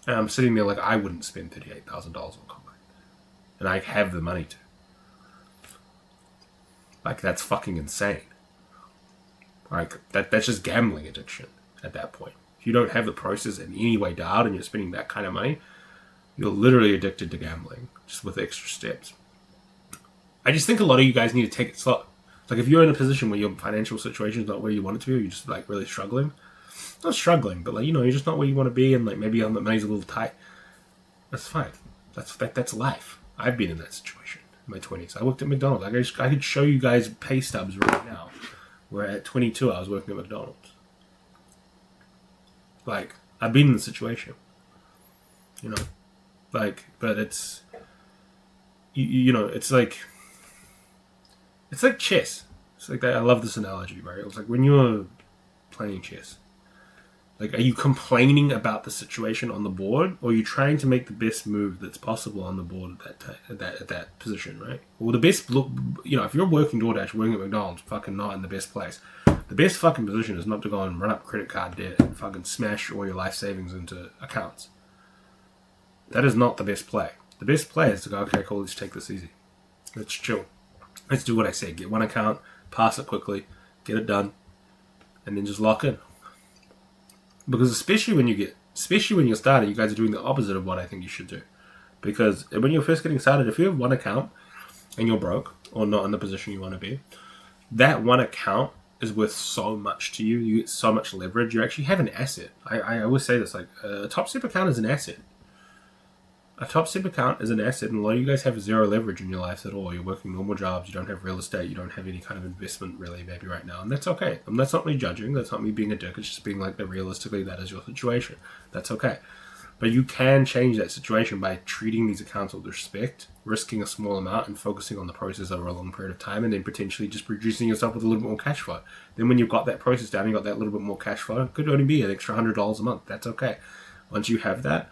And I'm sitting there like, I wouldn't spend $38,000 on combines. And I have the money to. Like, that's fucking insane. Like, that's just gambling addiction at that point. If you don't have the process in any way dialed and you're spending that kind of money, you're literally addicted to gambling, just with extra steps. I just think a lot of you guys need to take it slow. Like, if you're in a position where your financial situation is not where you want it to be, or you're just, like, really struggling, not struggling, but, like, you're just not where you want to be, and, like, maybe the money's a little tight, that's fine. That's life. I've been in that situation. My 20s. I worked at McDonald's. I could show you guys pay stubs right now. Where at 22 I was working at McDonald's. Like, I've been in the situation. Like, but it's it's like chess. It's like that. I love this analogy, right? It's like when you're playing chess. Like, are you complaining about the situation on the board, or are you trying to make the best move that's possible on the board at that position, right? Well, the best, if you're working DoorDash, working at McDonald's, fucking not in the best place. The best fucking position is not to go and run up credit card debt and fucking smash all your life savings into accounts. That is not the best play. The best play is to go, okay, cool, let's take this easy. Let's chill. Let's do what I say. Get one account, pass it quickly, get it done, and then just lock in. Because especially when you're starting, you guys are doing the opposite of what I think you should do. Because when you're first getting started, if you have one account and you're broke or not in the position you want to be, that one account is worth so much to you. You get so much leverage. You actually have an asset. I always say this, like, a top step account is an asset. A top step account is an asset, and a lot of you guys have zero leverage in your lives at all. You're working normal jobs. You don't have real estate. You don't have any kind of investment really maybe right now, and that's okay. And that's not me judging. That's not me being a dick. It's just being like that realistically that is your situation. That's okay. But you can change that situation by treating these accounts with respect, risking a small amount, and focusing on the process over a long period of time, and then potentially just producing yourself with a little bit more cash flow. Then when you've got that process down, you've got that little bit more cash flow, it could only be an extra $100 a month. That's okay. Once you have that,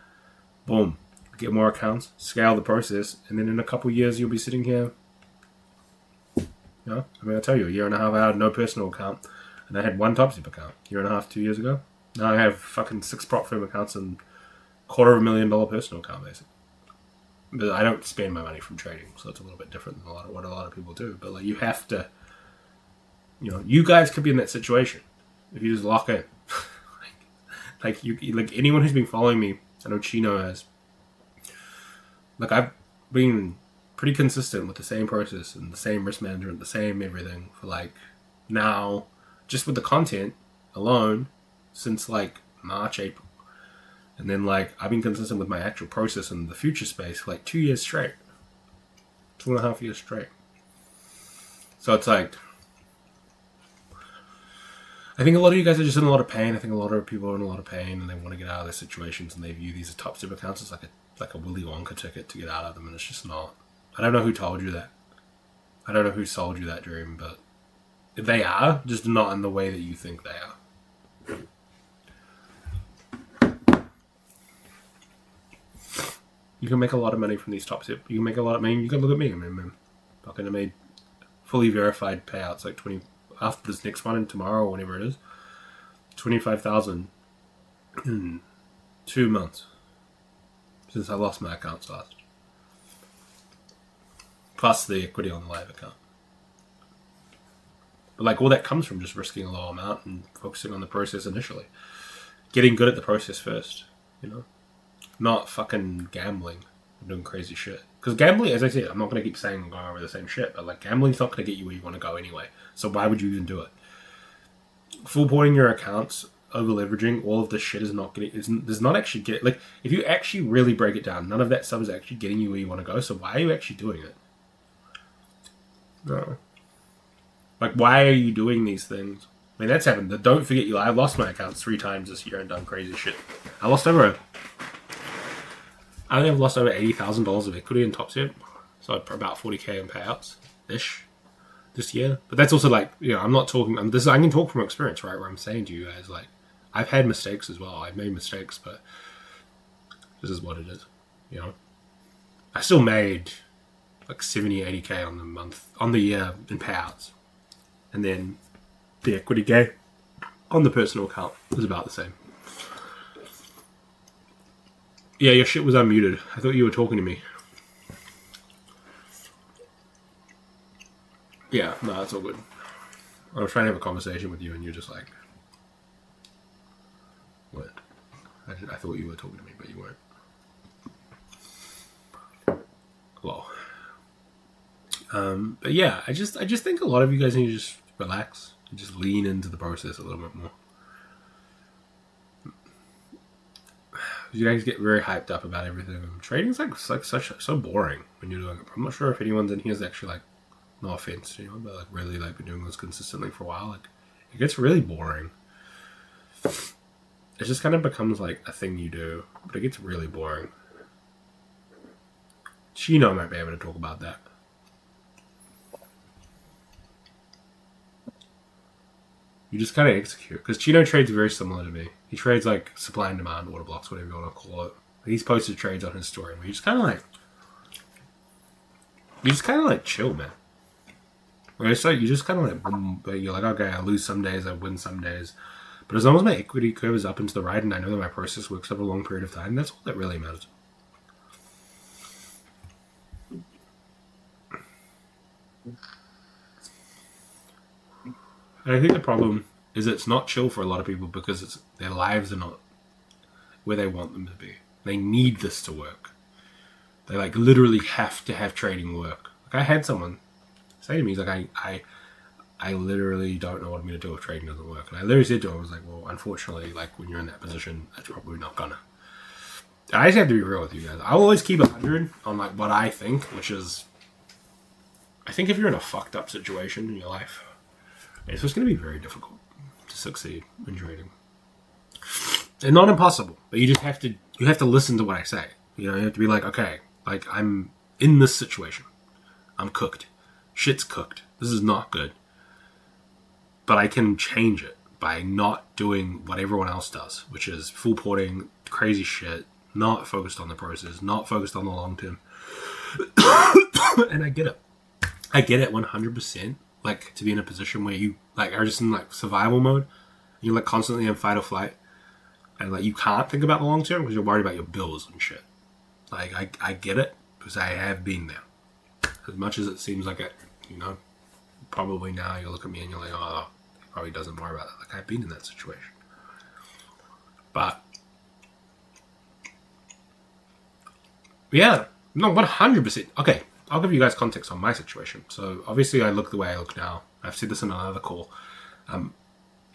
Boom. Get more accounts, scale the process, and then in a couple years you'll be sitting here. You know, I mean, I tell you, a year and a half I had no personal account, and I had one TopStep account. Year and a half, 2 years ago. Now I have fucking 6 prop firm accounts and $250,000 personal account, basically. But I don't spend my money from trading, so it's a little bit different than what a lot of people do. But like, you have to, you know, you guys could be in that situation if you just lock in. like anyone who's been following me, I know Chino has. Like, I've been pretty consistent with the same process and the same risk management, the same everything for like now, just with the content alone, since like March, April. And then like, I've been consistent with my actual process in the future space for like 2 years straight. 2.5 years straight. So it's like, I think a lot of you guys are just in a lot of pain. I think a lot of people are in a lot of pain and they want to get out of their situations and they view these as TopStep accounts as like a Willy Wonka ticket to get out of them, and it's just not. I don't know who told you that. I don't know who sold you that dream, but they are, just not in the way that you think they are. You can make a lot of money from these TopStep. You can make a lot of money. You can look at me. I made fully verified payouts like 20 after this next one and tomorrow or whenever it is. 25,000 in 2 months since I lost my accounts last. Plus the equity on the live account. But like, all that comes from just risking a low amount and focusing on the process initially. Getting good at the process first, you know? Not fucking gambling and doing crazy shit. Because gambling, as I said, I'm not going to keep saying I'm going over the same shit, but like, gambling's not going to get you where you want to go anyway. So why would you even do it? Full porting your accounts, over leveraging, all of this shit is not getting, does not actually get, like, if you actually really break it down, none of that stuff is actually getting you where you want to go. So why are you actually doing it? No. Like, why are you doing these things? I mean, that's happened. Don't forget, I lost my accounts 3 times this year and done crazy shit. I think I've lost over $80,000 of equity in TopStep. So about 40k in payouts-ish this year. But that's also like, you know, I'm not talking, I can talk from experience, right? Where I'm saying to you guys, like, I've had mistakes as well. I've made mistakes, but this is what it is, you know? I still made like 70, 80k on the year in payouts. And then the equity gain on the personal account was about the same. Yeah, your shit was unmuted. I thought you were talking to me. Yeah, no, that's all good. I was trying to have a conversation with you and you're just like, what? I thought you were talking to me, but you weren't. Well. But yeah, I just think a lot of you guys need to just relax and just lean into the process a little bit more. You guys get very hyped up about everything. Trading's like so boring when you're doing it. I'm not sure if anyone's in here is actually like, no offense, you know, but like really like been doing this consistently for a while. Like, it gets really boring. It just kind of becomes like a thing you do, but it gets really boring. Chino might be able to talk about that. You just kind of execute. Because Chino trades very similar to me. He trades like supply and demand order blocks, whatever you want to call it. He's posted trades on his story where you just kind of like, chill, man. Where it's like, you just kind of like, you're like, okay, I lose some days, I win some days. But as long as my equity curve is up into the right and I know that my process works over a long period of time, that's all that really matters. And I think the problem is it's not chill for a lot of people because their lives are not where they want them to be. They need this to work. They like literally have to have trading work. Like, I had someone say to me, he's like, I literally don't know what I'm going to do if trading doesn't work. And I literally said to him, I was like, well, unfortunately, like when you're in that position, that's probably not gonna. And I just have to be real with you guys. I always keep 100 on like what I think, which is, I think if you're in a fucked up situation in your life, it's just going to be very difficult to succeed in trading. And not impossible, but you have to listen to what I say. You know, you have to be like, okay, like I'm in this situation. I'm cooked. Shit's cooked. This is not good. But I can change it by not doing what everyone else does, which is full porting, crazy shit, not focused on the process, not focused on the long term. And I get it. I get it 100%. Like, to be in a position where you like are just in like survival mode, you're like constantly in fight or flight, and like you can't think about the long term because you're worried about your bills and shit. Like, I get it because I have been there. As much as it seems like it, you know, probably now you look at me and you're like, oh, he probably doesn't worry about that. Like, I've been in that situation. But yeah, no, 100%. Okay, I'll give you guys context on my situation. So obviously I look the way I look now. I've said this in another call.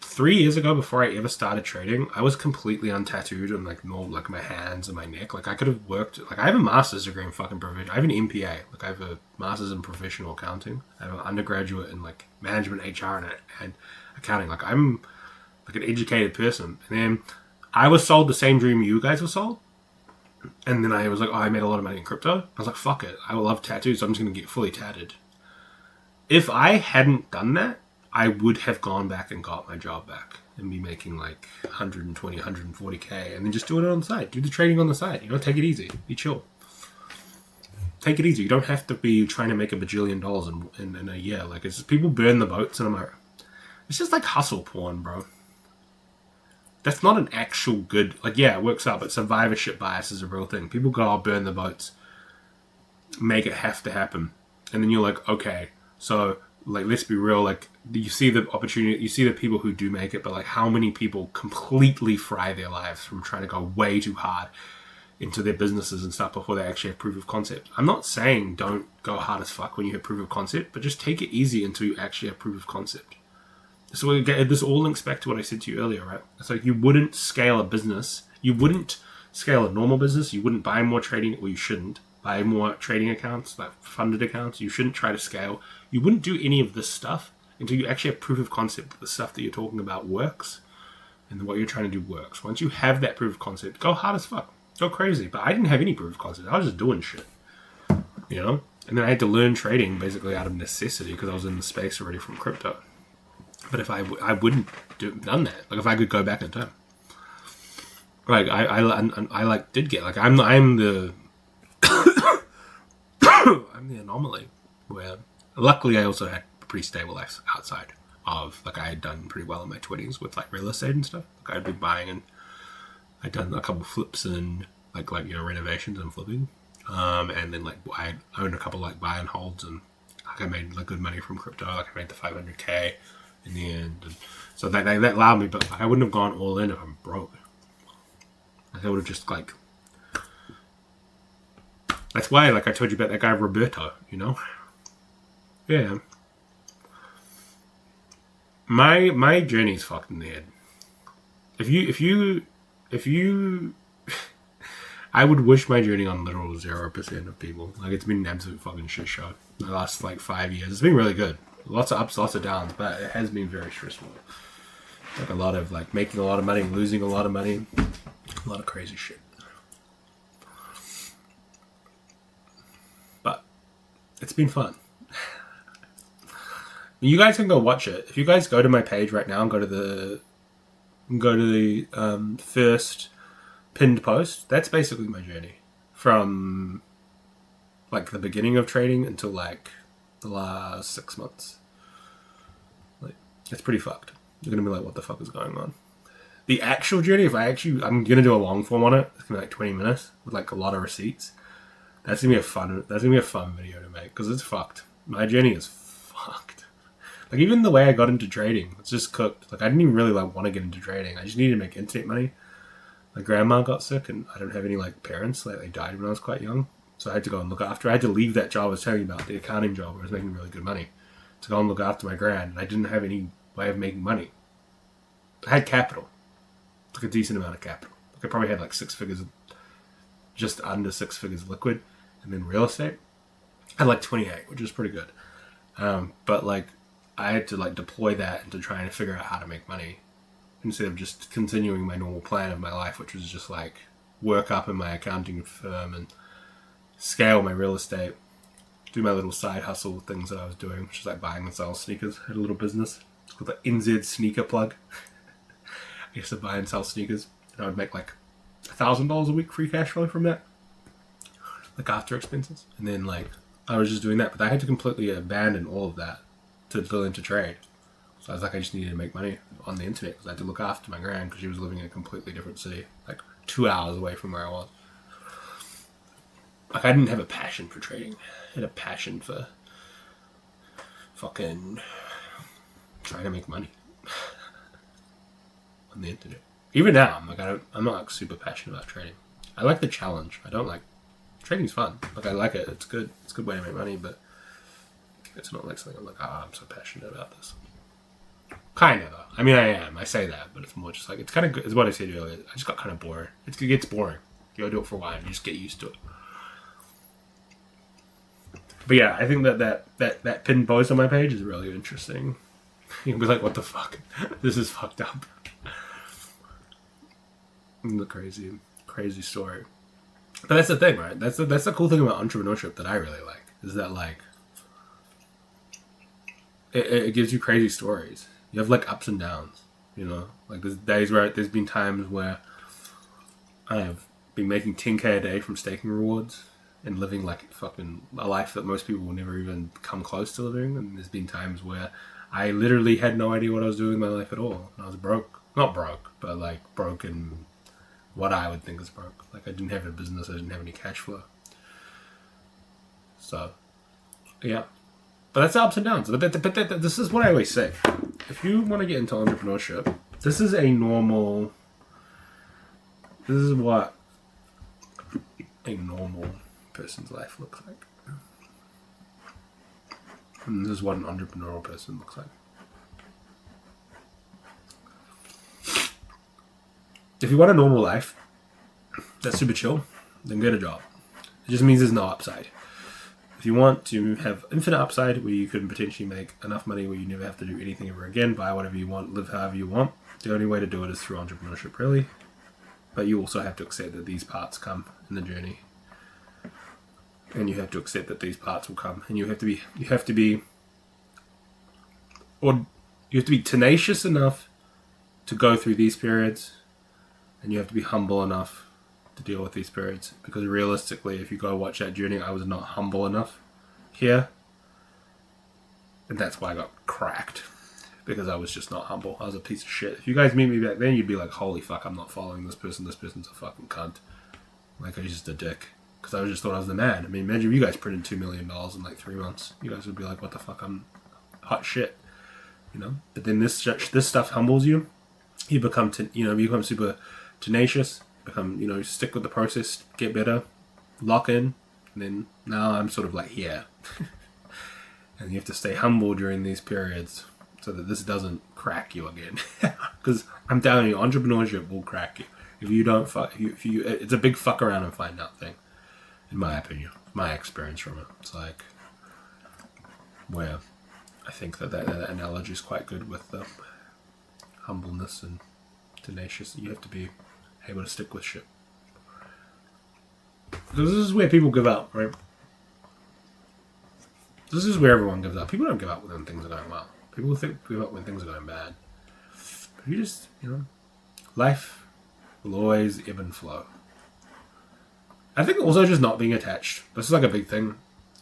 3 years ago, before I ever started trading, I was completely untattooed and like no, like my hands and my neck. Like I could have worked. Like I have a master's degree in fucking profession. I have an MPA. Like I have a master's in professional accounting. I have an undergraduate in like management, HR, and accounting. Like I'm like an educated person. And then I was sold the same dream you guys were sold. And then I was like, oh, I made a lot of money in crypto. I was like, fuck it. I love tattoos, so I'm just going to get fully tatted. If I hadn't done that, I would have gone back and got my job back and be making like 120, 140K and then just do it on the side. Do the trading on the side. You know, take it easy. Be chill. Take it easy. You don't have to be trying to make $1 bajillion in a year. Like, it's just, people burn the boats and I'm like, it's just like hustle porn, bro. That's not an actual good, like, yeah, it works out, but survivorship bias is a real thing. People go, I'll burn the boats, make it have to happen. And then you're like, okay, so, like, let's be real, like, you see the opportunity, you see the people who do make it, but, like, how many people completely fry their lives from trying to go way too hard into their businesses and stuff before they actually have proof of concept? I'm not saying don't go hard as fuck when you have proof of concept, but just take it easy until you actually have proof of concept. So this all links back to what I said to you earlier, right? It's like you wouldn't scale a business. You wouldn't scale a normal business. You wouldn't buy more trading, or you shouldn't buy more trading accounts, like funded accounts. You shouldn't try to scale. You wouldn't do any of this stuff until you actually have proof of concept that the stuff that you're talking about works and what you're trying to do works. Once you have that proof of concept, go hard as fuck. Go crazy. But I didn't have any proof of concept. I was just doing shit, you know? And then I had to learn trading basically out of necessity because I was in the space already from crypto. But if I wouldn't done that. Like if I could go back in time, like I like did get like I'm the I'm the anomaly where luckily I also had a pretty stable life outside of like I had done pretty well in my 20s with like real estate and stuff. Like I'd been buying and I'd done a couple flips and like you know renovations and flipping, and then like I owned a couple like buy and holds and like I made like good money from crypto. Like I made the 500K. In the end, and so that allowed me, but I wouldn't have gone all in if I'm broke. Like I would have just like. That's why, like I told you about that guy Roberto, you know. Yeah. My journey's fucked in the head. If you, I would wish my journey on literal 0% of people. Like it's been an absolute fucking shit show. The last like 5 years, it's been really good. Lots of ups, lots of downs, but it has been very stressful. Like a lot of like making a lot of money, losing a lot of money, a lot of crazy shit. But it's been fun. You guys can go watch it. If you guys go to my page right now and go to the first pinned post, that's basically my journey from like the beginning of trading until like the last 6 months. Like it's pretty fucked. You're gonna be like, what the fuck is going on? The actual journey, I'm gonna do a long form on it. It's gonna be like 20 minutes with like a lot of receipts. That's gonna be a fun video to make because it's fucked. My journey is fucked. Like even the way I got into trading, it's just cooked. Like I didn't even really like want to get into trading. I just needed to make internet money. My grandma got sick and I don't have any like parents. Like they died when I was quite young. So I had to go and look after. I had to leave that job I was telling you about, the accounting job where I was making really good money, to go and look after my grand. And I didn't have any way of making money. I had capital. Like a decent amount of capital. Like I probably had like 6 figures, just under 6 figures liquid. And then real estate, I had like 28, which is pretty good. But like I had to like deploy that into trying to figure out how to make money instead of just continuing my normal plan of my life, which was just like work up in my accounting firm and scale my real estate, do my little side hustle things that I was doing, which is like buying and sell sneakers. I had a little business called the NZ Sneaker Plug. I used to buy and sell sneakers, and I would make like $1,000 a week free cash flow from that, like after expenses. And then like I was just doing that, but I had to completely abandon all of that to go into trade. So I was like, I just needed to make money on the internet because I had to look after my gran because she was living in a completely different city, like 2 hours away from where I was. Like I didn't have a passion for trading. I had a passion for fucking trying to make money on the internet. Even now, I'm not like super passionate about trading. I like the challenge. I don't like trading's fun. Like I like it. It's good. It's a good way to make money, but it's not like something I'm like, I'm so passionate about this. Kind of though. I mean, I am. I say that, but it's more just like it's kind of good. It's what I said earlier. I just got kind of bored. It gets boring. You gotta do it for a while and you just get used to it. But yeah, I think that pinned post on my page is really interesting. You'll be like, what the fuck? This is fucked up. The crazy story. But that's the thing, right? That's the cool thing about entrepreneurship that I really like. Is that like it gives you crazy stories. You have like ups and downs, you know? Like there's days where there's been times where I have been making 10K a day from staking rewards and living like fucking a life that most people will never even come close to living. And there's been times where I literally had no idea what I was doing in my life at all. I was broke. Not broke, but like broke in what I would think is broke. Like I didn't have a business, I didn't have any cash flow. So, yeah. But that's the ups and downs. But this is what I always say. If you want to get into entrepreneurship, this is what a normal person's life looks like. And this is what an entrepreneurial person looks like. If you want a normal life that's super chill, then get a job. It just means there's no upside. If you want to have infinite upside where you can potentially make enough money where you never have to do anything ever again, buy whatever you want, live however you want, the only way to do it is through entrepreneurship, really. But you also have to accept that these parts come in the journey. And you have to accept that these parts will come. And you have to be tenacious enough to go through these periods. And you have to be humble enough to deal with these periods. Because realistically, if you go watch that journey, I was not humble enough here. And that's why I got cracked. Because I was just not humble. I was a piece of shit. If you guys meet me back then, you'd be like, holy fuck, I'm not following this person. This person's a fucking cunt. Like, I was just a dick. Because I just thought I was the man. I mean, imagine if you guys printed $2 million in like 3 months. You guys would be like, what the fuck, I'm hot shit. You know? But then this stuff humbles you. You become super tenacious. Stick with the process, get better, lock in. And then now I'm sort of like here. And you have to stay humble during these periods so that this doesn't crack you again. Because I'm telling you, entrepreneurship will crack you. If you don't it's a big fuck around and find out thing. In my opinion, my experience from it. It's like where I think that analogy is quite good with the humbleness and tenacious. You have to be able to stick with shit. Because this is where people give up, right? This is where everyone gives up. People don't give up when things are going well. People give up when things are going bad. But you just, life will always ebb and flow. I think also just not being attached. This is like a big thing.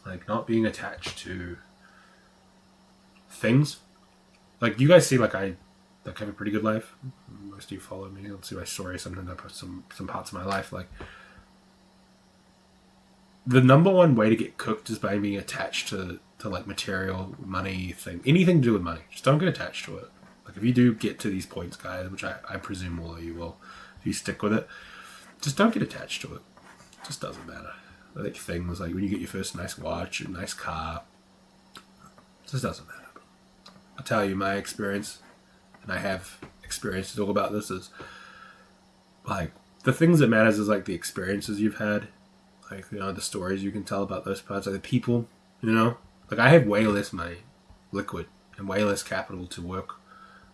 Like not being attached to things. Like you guys see I have a pretty good life. Most of you follow me. You'll see my story. Sometimes I put some parts of my life. Like the number one way to get cooked is by being attached to like material, money thing. Anything to do with money. Just don't get attached to it. Like if you do get to these points, guys, which I presume all of you will, if you stick with it, just don't get attached to it. It just doesn't matter. Like things like when you get your first nice watch, a nice car, it just doesn't matter. I'll tell you my experience, and I have experience to talk about this, is like the things that matters is like the experiences you've had, like the stories you can tell about those parts, like the people, like I have way less money, liquid, and way less capital to work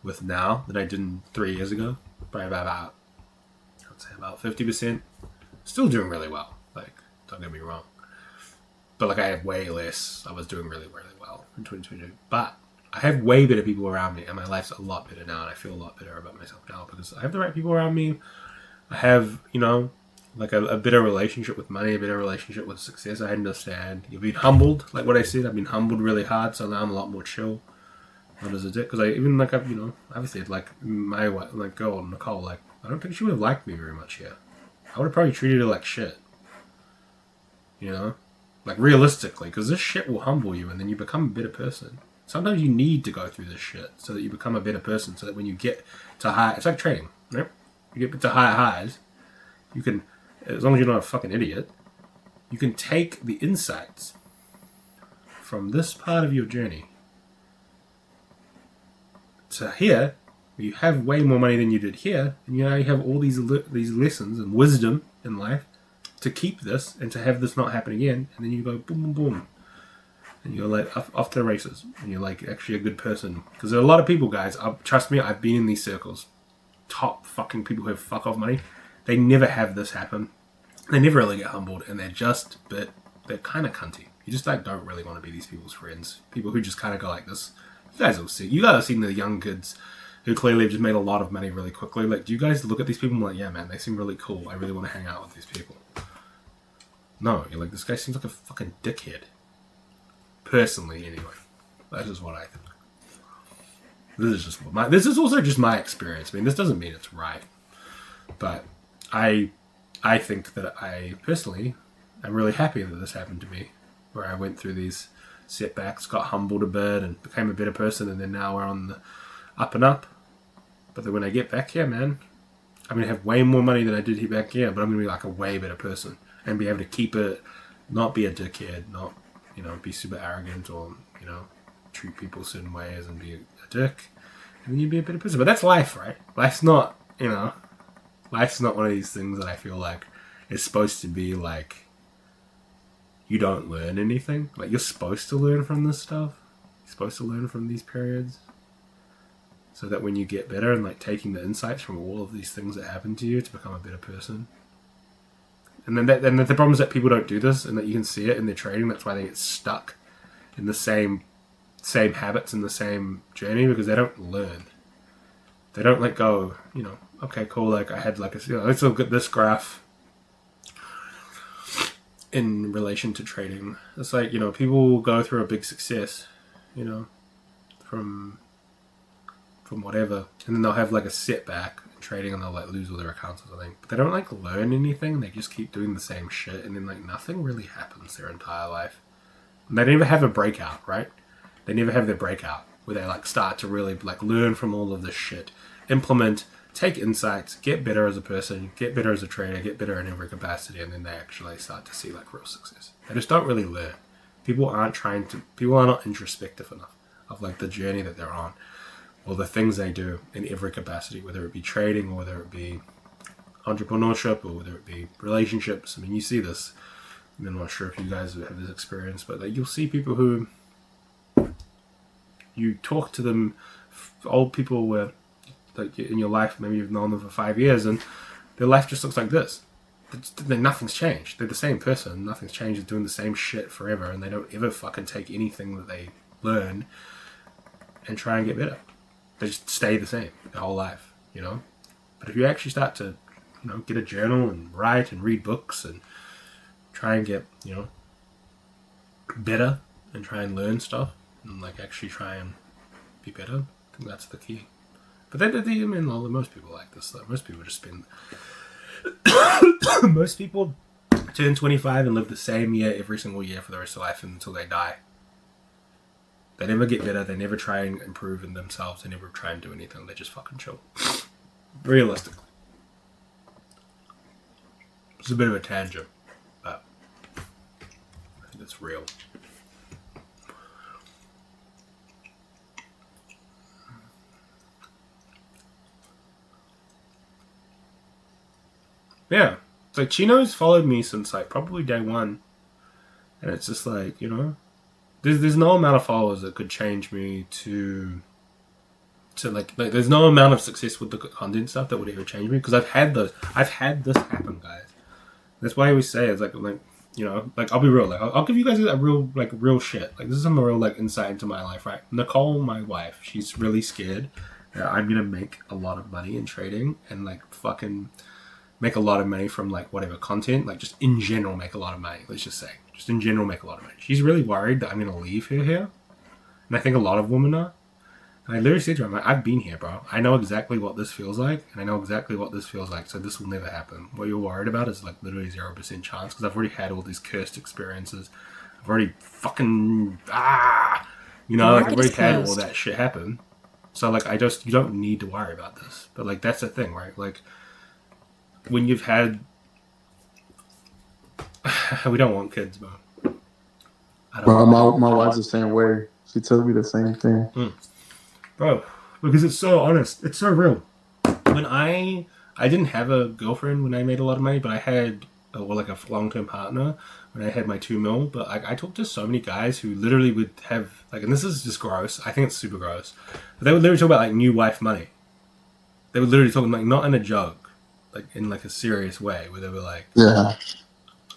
with now than I did 3 years ago. Probably about 50%. Still doing really well. Like, don't get me wrong. But like I have way less. I was doing really, really well in 2022. But I have way better people around me, and my life's a lot better now, and I feel a lot better about myself now because I have the right people around me. I have, you know, like a better relationship with money, a better relationship with success. I understand. You've been humbled, like what I said. I've been humbled really hard, so now I'm a lot more chill. Not as a dick, because I even like I've, you know, obviously like my like girl Nicole, like I don't think she would have liked me very much here. I would have probably treated her like shit. You know, like realistically, because this shit will humble you, and then you become a better person. Sometimes you need to go through this shit so that you become a better person. So that when you get to high, it's like training, right? You get to higher highs, you can, as long as you're not a fucking idiot, you can take the insights from this part of your journey to here, where you have way more money than you did here, and you have all these lessons and wisdom in life to keep this and to have this not happen again, and then you go boom, boom, boom, and you're like off to the races, and you're like actually a good person. Because there are a lot of people, guys, trust me, I've been in these circles, top fucking people who have fuck off money, they never have this happen. They never really get humbled, and they're kind of cunty. You just like don't really want to be these people's friends. People who just kind of go like this. You guys will see. You guys have seen the young kids who clearly have just made a lot of money really quickly. Like, do you guys look at these people and be like, yeah, man, they seem really cool. I really want to hang out with these people. No, you're like, this guy seems like a fucking dickhead. Personally, anyway. That's just what I think. This is also just my experience. I mean, this doesn't mean it's right. But I think that I personally am really happy that this happened to me. Where I went through these setbacks, got humbled a bit, and became a better person, and then now we're on the up and up. But then when I get back here, man, I'm going to have way more money than I did here back here, but I'm going to be like a way better person and be able to keep it, not be a dickhead, not, you know, be super arrogant or, you know, treat people certain ways and be a dick. And then you'd be a better person. But that's life, right? Life's not, you know, life's not one of these things that I feel like is supposed to be like, you don't learn anything. Like, you're supposed to learn from this stuff. You're supposed to learn from these periods. So that when you get better and like taking the insights from all of these things that happen to you to become a better person. And then the problem is that people don't do this, and that you can see it in their trading. That's why they get stuck in the same habits and the same journey, because they don't learn. They don't let go, you know, okay, cool, like I had like a, you know, let's look at this graph in relation to trading. It's like, you know, people will go through a big success, you know, from whatever, and then they'll have like a setback in trading, and they'll like lose all their accounts or something. But they don't like learn anything. They just keep doing the same shit, and then like nothing really happens their entire life. And they never have a breakout, right? They never have their breakout where they like start to really like learn from all of this shit, implement, take insights, get better as a person, get better as a trader, get better in every capacity, and then they actually start to see like real success. They just don't really learn. People are not introspective enough of like the journey that they're on, or the things they do in every capacity, whether it be trading, or whether it be entrepreneurship, or whether it be relationships. I mean, you see this. I'm not sure if you guys have this experience, but like, you'll see people who you talk to them, old people where like in your life, maybe you've known them for 5 years, and their life just looks like this. Nothing's changed. They're the same person. Nothing's changed. They're doing the same shit forever, and they don't ever fucking take anything that they learn and try and get better. They just stay the same their whole life, you know? But if you actually start to, you know, get a journal and write and read books and try and get, you know, better and try and learn stuff and like actually try and be better, I think that's the key. But I mean, most people like this though. Most people just spend most people turn 25 and live the same year every single year for the rest of life until they die. They never get better. They never try and improve in themselves. They never try and do anything. They just fucking chill. Realistically. It's a bit of a tangent, but I think it's real. Yeah. It's like Chino's followed me since like probably day one. And it's just like, you know, there's no amount of followers that could change me to like there's no amount of success with the content stuff that would ever change me, because I've had this happen, guys. That's why I always say it's like you know, like I'll be real, like I'll give you guys a real shit. Like this is some real like insight into my life, right? Nicole, my wife, she's really scared that I'm gonna make a lot of money in trading and like fucking make a lot of money from like whatever content, like just in general make a lot of money. Let's just say, just in general make a lot of money. She's really worried that I'm gonna leave her here, and I think a lot of women are. And I literally said to her, I'm like, I've been here, bro. I know exactly what this feels like, and I know exactly what this feels like. So this will never happen. What you're worried about is like literally 0% chance, because I've already had all these cursed experiences. I've already fucking you know, like, I've already had all that shit happen. So like, you don't need to worry about this. But like, that's the thing, right? Like, when you've had, we don't want kids, bro. My wife's the same way. She tells me the same thing. Bro, because it's so honest. It's so real. When I didn't have a girlfriend when I made a lot of money, but I had like a long-term partner when I had my 2 mil. But like, I talked to so many guys who literally would have like, and this is just gross. I think it's super gross. But they would literally talk about like new wife money. They would literally talk like not in a joke, like in like a serious way, where they were like, Yeah.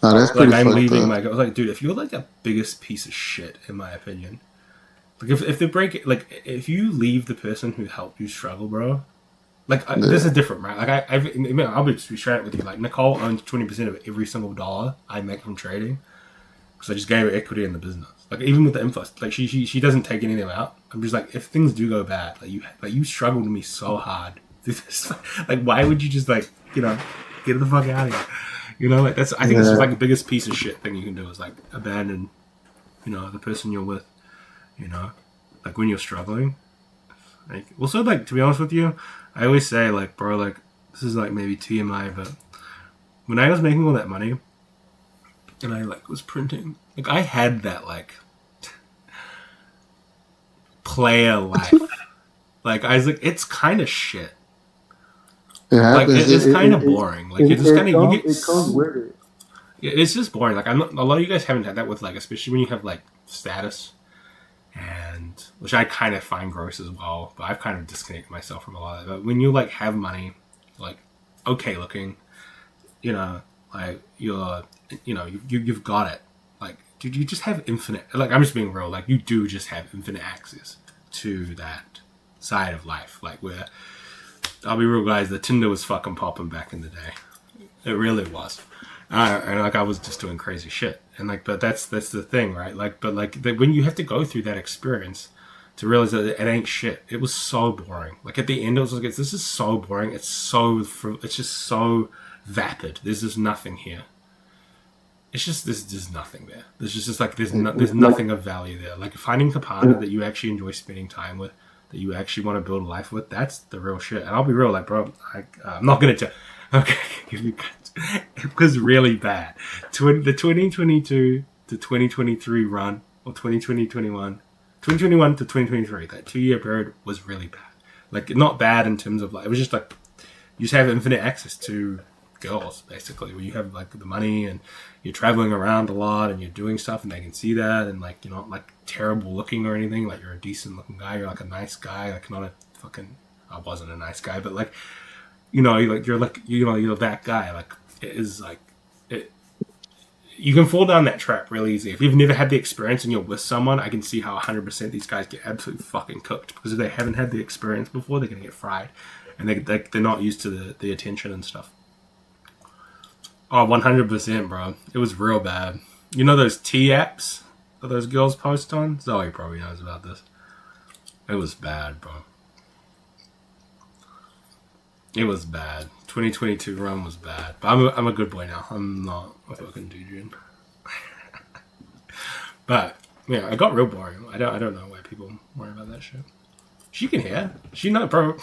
No, that's pretty like I'm leaving up. my. I was like, dude, if you're like the biggest piece of shit, in my opinion. Like if they break, like if you leave the person who helped you struggle, bro, like this is different, right? Like I'll be straight up with you. Like Nicole owns 20% of every single dollar I make from trading, because I just gave her equity in the business. Like even with the info, like she doesn't take anything out. I'm just like, if things do go bad, like you struggled me so hard. Like why would you just like, you know, get the fuck out of here? You know, like I think it's just like the biggest piece of shit thing you can do is like abandon, you know, the person you're with. You know, like when you're struggling. Like, also, like, to be honest with you, I always say, like, bro, like, this is like maybe TMI, but when I was making all that money and I like was printing, like, I had that like player life. Like, I was like, it's kind of shit. It happens. Like, it's kind of boring. Like, you're just kind of it comes with it. Yeah, it's just boring. Like, a lot of you guys haven't had that with like, especially when you have like status. And which I kind of find gross as well, but I've kind of disconnected myself from a lot of it. But when you like have money, like okay looking, you know, like you're, you know, you've got it. Like, dude, you just have infinite. Like, I'm just being real. Like, you do just have infinite access to that side of life. Like, where I'll be real, guys. The Tinder was fucking popping back in the day. It really was. And like I was just doing crazy shit, and like, but that's the thing, right? Like, but like when you have to go through that experience to realize that it ain't shit. It was so boring. Like at the end, I was like, this is so boring. It's just so vapid. There's just nothing here. It's just there's nothing there. There's just like there's nothing of value there. Like finding a partner that you actually enjoy spending time with, that you actually want to build a life with. That's the real shit. And I'll be real, like, bro, I'm not gonna tell. Okay, it was really bad. The 2022 to 2023 run, or 2021 to 2023, that 2-year period was really bad. Like, not bad in terms of, like, it was just like, you just have infinite access to girls, basically, where you have, like, the money, and you're traveling around a lot, and you're doing stuff, and they can see that, and, like, you're not, like, terrible looking or anything. Like, you're a decent looking guy, you're, like, a nice guy, like, not a fucking, I wasn't a nice guy, but, like, you know, you're that guy. Like, it is like it. You can fall down that trap really easy. If you've never had the experience and you're with someone, I can see how 100% these guys get absolutely fucking cooked, because if they haven't had the experience before, they're gonna get fried, and they're not used to the attention and stuff. Oh, 100%, bro. It was real bad. You know those T apps that those girls post on? Zoe probably knows about this. It was bad, bro. It was bad. 2022 run was bad. But I'm a good boy now. I'm not a fucking dude. But yeah, it got real boring. I don't know why people worry about that shit. She can hear. She know, bro.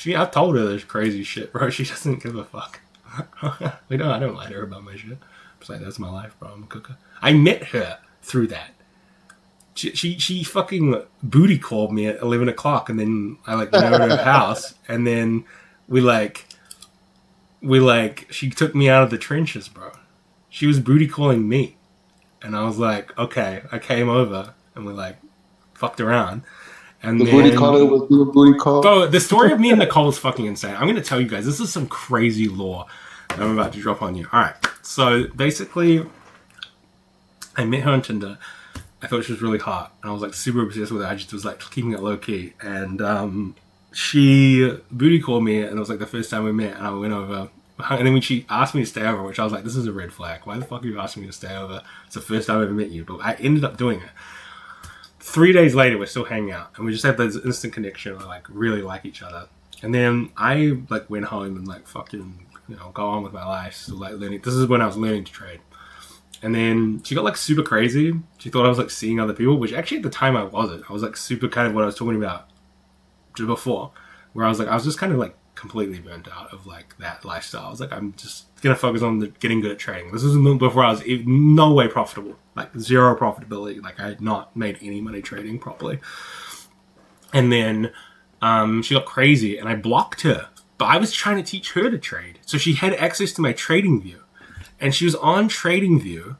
I told her this crazy shit, bro. She doesn't give a fuck. I don't lie to her about my shit. It's like, that's my life, bro. I'm a cooker. I met her through that. She fucking booty called me at 11 o'clock, and then I like went over to her house, and then she took me out of the trenches, bro. She was booty calling me, and I was like, okay. I came over, and we like fucked around, and the booty call was your booty call. Bro, the story of me and Nicole is fucking insane. I'm gonna tell you guys, this is some crazy lore that I'm about to drop on you. All right, so basically, I met her on Tinder. I thought she was really hot, and I was like super obsessed with her. I just was like keeping it low key, and she booty called me, and it was like the first time we met, and I went over, And then when she asked me to stay over, which I was like, this is a red flag. Why the fuck are you asking me to stay over? It's the first time I ever met you. But I ended up doing it. 3 days later, we're still hanging out. And we just had this instant connection. We like really like each other. And then I like went home and like fucking, you know, go on with my life. Still like learning. This is when I was learning to trade. And then she got like super crazy. She thought I was like seeing other people, which actually at the time I wasn't. I was like super kind of what I was talking about just before, where I was just kind of like completely burnt out of like that lifestyle. I was like, I'm just gonna focus on getting good at trading. This was before I was no way profitable, like zero profitability. Like I had not made any money trading properly. And then she got crazy and I blocked her, but I was trying to teach her to trade. So she had access to my trading view. And she was on TradingView,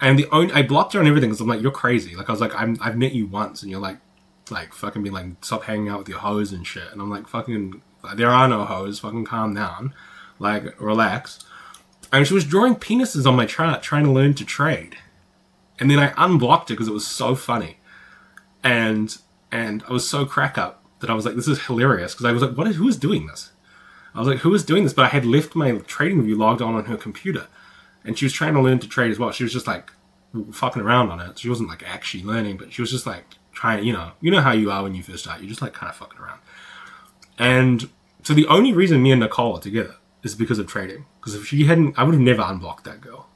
and I blocked her on everything because I'm like, you're crazy. Like I was like, I've met you once, and you're like fucking being like, stop hanging out with your hoes and shit. And I'm like, fucking, there are no hoes. Fucking calm down, like relax. And she was drawing penises on my chart, trying to learn to trade. And then I unblocked her because it was so funny, and I was so crack up that I was like, this is hilarious because I was like, who is doing this? I was like, who is doing this? But I had left my TradingView logged on her computer. And she was trying to learn to trade as well. She was just like fucking around on it. She wasn't like actually learning, but she was just like trying, you know how you are when you first start. You're just like kind of fucking around. And so the only reason me and Nicole are together is because of trading. Because if she hadn't, I would have never unblocked that girl.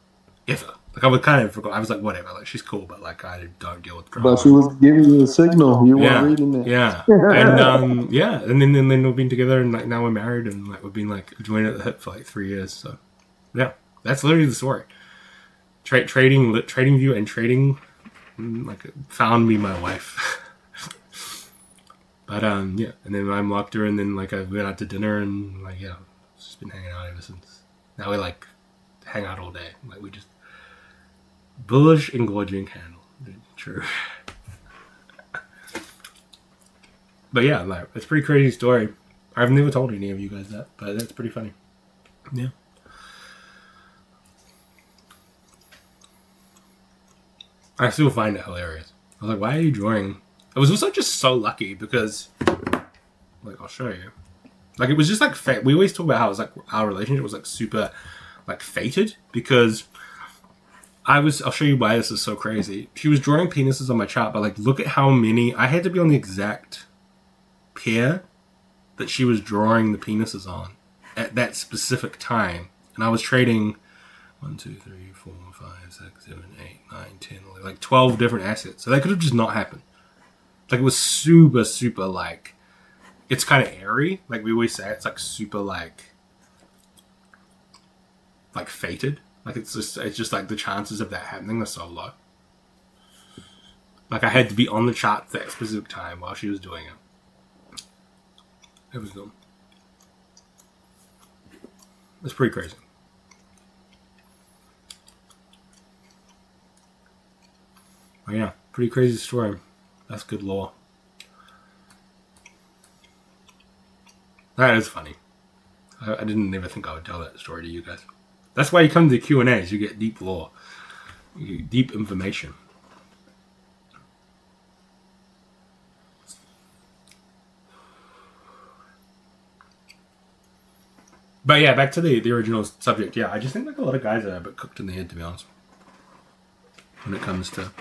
Ever. Like I would kind of forgot. I was like, whatever, like she's cool, but like I don't deal with drama. But she was giving you a signal. You weren't reading it. Yeah. And and then we've been together and like now we're married and like we've been like joined at the hip for like 3 years. So yeah. That's literally the story. TradingView and trading like found me my wife. But yeah, and then I unlocked her, and then like I went out to dinner, and like yeah, just been hanging out ever since. Now we like hang out all day. Like we just bullish and gorging candle. True. But yeah, like it's a pretty crazy story. I've never told any of you guys that, but that's pretty funny. Yeah. I still find it hilarious. I was like, why are you drawing? It was also just so lucky because, like, I'll show you. Like, it was just like, we always talk about how it was like, our relationship was like super, like, fated because I'll show you why this is so crazy. She was drawing penises on my chart, but like, look at how many, I had to be on the exact pair that she was drawing the penises on at that specific time. And I was trading 1, 2, 3, 4, 5, 6, 7, 8, 9, 10, 11, like 12 different assets. So that could have just not happened. Like it was super, super like, it's kind of airy. Like we always say, it's like super like fated. Like it's just like the chances of that happening are so low. Like I had to be on the chart at that specific time while she was doing it. It was good. It's pretty crazy. Oh yeah, pretty crazy story. That's good lore. That is funny. I didn't ever think I would tell that story to you guys. That's why you come to the Q&As. You get deep lore. You get deep information. But yeah, back to the original subject. Yeah, I just think like a lot of guys are a bit cooked in the head, to be honest. When it comes to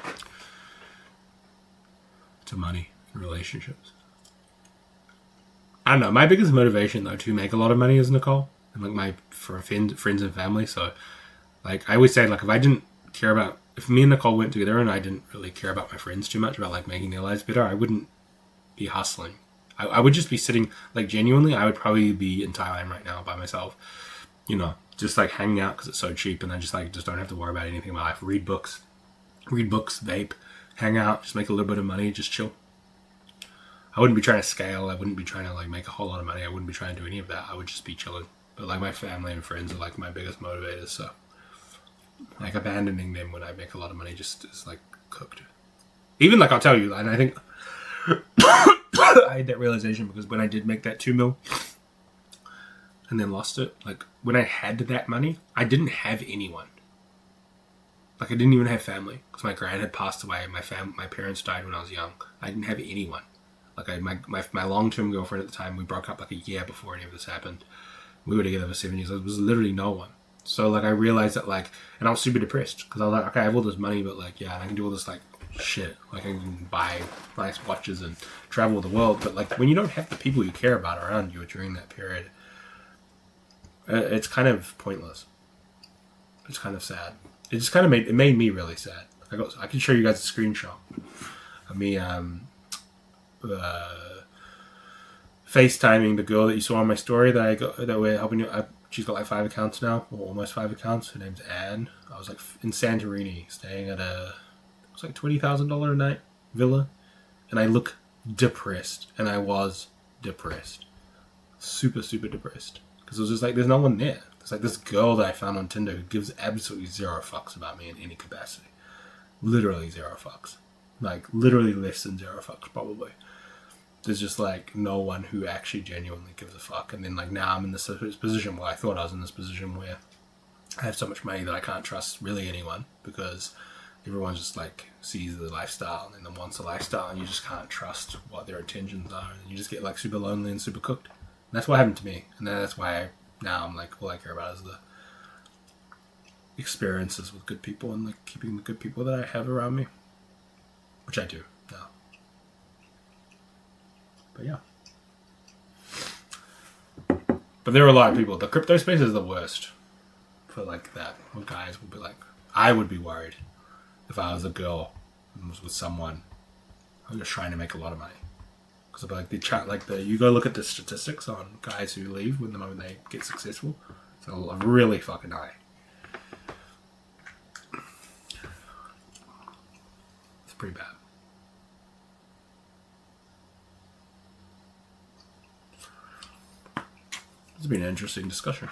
money and relationships. I don't know. My biggest motivation though to make a lot of money is Nicole and like for friends and family. So like I always say, like if I didn't care about, if me and Nicole went together and I didn't really care about my friends too much about like making their lives better, I wouldn't be hustling. I would just be sitting, like genuinely, I would probably be in Thailand right now by myself, you know, just like hanging out because it's so cheap and I just don't have to worry about anything in my life. Read books, vape, hang out, just make a little bit of money, just chill. I wouldn't be trying to scale. I wouldn't be trying to like make a whole lot of money. I wouldn't be trying to do any of that. I would just be chilling. But like my family and friends are like my biggest motivators. So like abandoning them when I make a lot of money just is like cooked. Even like I'll tell you, and I think I had that realization because when I did make that 2 mil and then lost it, like when I had that money, I didn't have anyone. Like I didn't even have family because my grand had passed away. My parents died when I was young. I didn't have anyone. Like my long-term girlfriend at the time, we broke up like a year before any of this happened. We were together for 7 years. There was literally no one. So like I realized that like, and I was super depressed because I was like, okay, I have all this money, but like, yeah, I can do all this like shit. Like I can buy nice watches and travel the world. But like when you don't have the people you care about around you during that period, it's kind of pointless. It's kind of sad. It just kind of made me really sad. I can show you guys a screenshot of me FaceTiming the girl that you saw on my story that we're helping you. She's got like 5 accounts now, or almost 5 accounts. Her name's Anne. I was like in Santorini, staying at it was like $20,000 a night villa, and I look depressed, and I was depressed, super depressed, because it was just like there's no one there. It's like this girl that I found on Tinder who gives absolutely 0 fucks about me in any capacity, literally 0 fucks, like literally less than 0 fucks probably. There's just like no one who actually genuinely gives a fuck. And then like now I'm in this position where I thought I was in this position where I have so much money that I can't trust really anyone, because everyone just like sees the lifestyle and then wants the lifestyle, and you just can't trust what their intentions are, and you just get like super lonely and super cooked. And that's what happened to me, and that's why now I'm like, all I care about is the experiences with good people and like keeping the good people that I have around me, which I do now. But yeah. But there are a lot of people. The crypto space is the worst for like that. Where guys will be like, I would be worried if I was a girl and was with someone who was trying to make a lot of money. Because like you go look at the statistics on guys who leave when the moment they get successful. It's really fucking high. It's pretty bad. It's been an interesting discussion.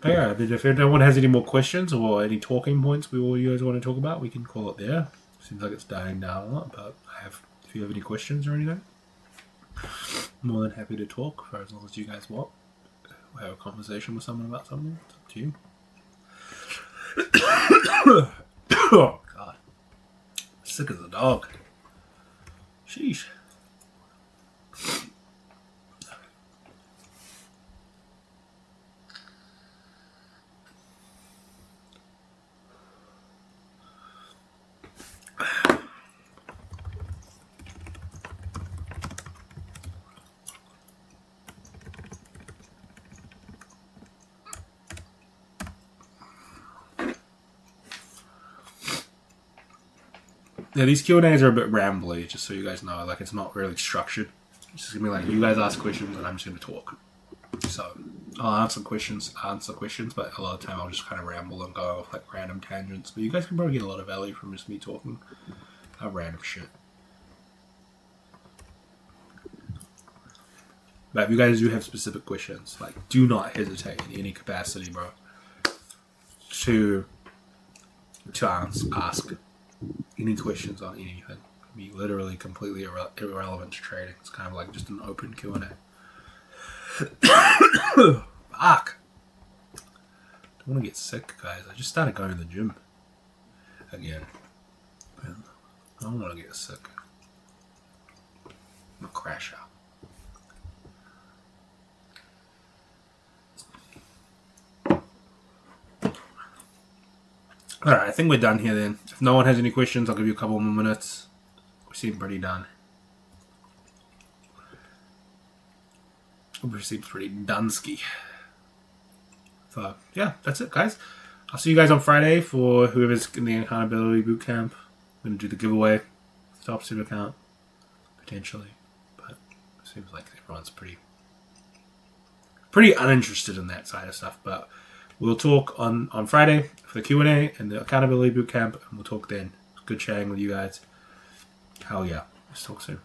Yeah, if anyone has any more questions or any talking points you guys want to talk about, we can call it there. Seems like it's dying down a lot, but if you have any questions or anything, I'm more than happy to talk for as long as you guys want. We'll have a conversation with someone about something. It's up to you. Oh, God. Sick as a dog. Sheesh. Yeah, these Q&As are a bit rambly, just so you guys know. Like, it's not really structured. It's just going to be like, you guys ask questions and I'm just going to talk. So, I'll answer questions, but a lot of the time I'll just kind of ramble and go off like random tangents. But you guys can probably get a lot of value from just me talking about random shit. But if you guys do have specific questions, like, do not hesitate in any capacity, bro, to ask any questions on anything. Be literally completely irrelevant to trading. It's kind of like just an open Q&A. Fuck. Don't want to get sick, guys. I just started going to the gym again. I don't want to get sick. I'm gonna crash out. Alright, I think we're done here then. If no one has any questions, I'll give you a couple more minutes. We seem pretty done. We seem pretty doneski. So, yeah, that's it, guys. I'll see you guys on Friday for whoever's in the accountability bootcamp. I'm going to do the giveaway. Top super account. Potentially. But it seems like everyone's pretty uninterested in that side of stuff. But we'll talk on Friday for the Q&A and the accountability bootcamp, and we'll talk then Good chatting with you guys. Hell yeah. Let's talk soon.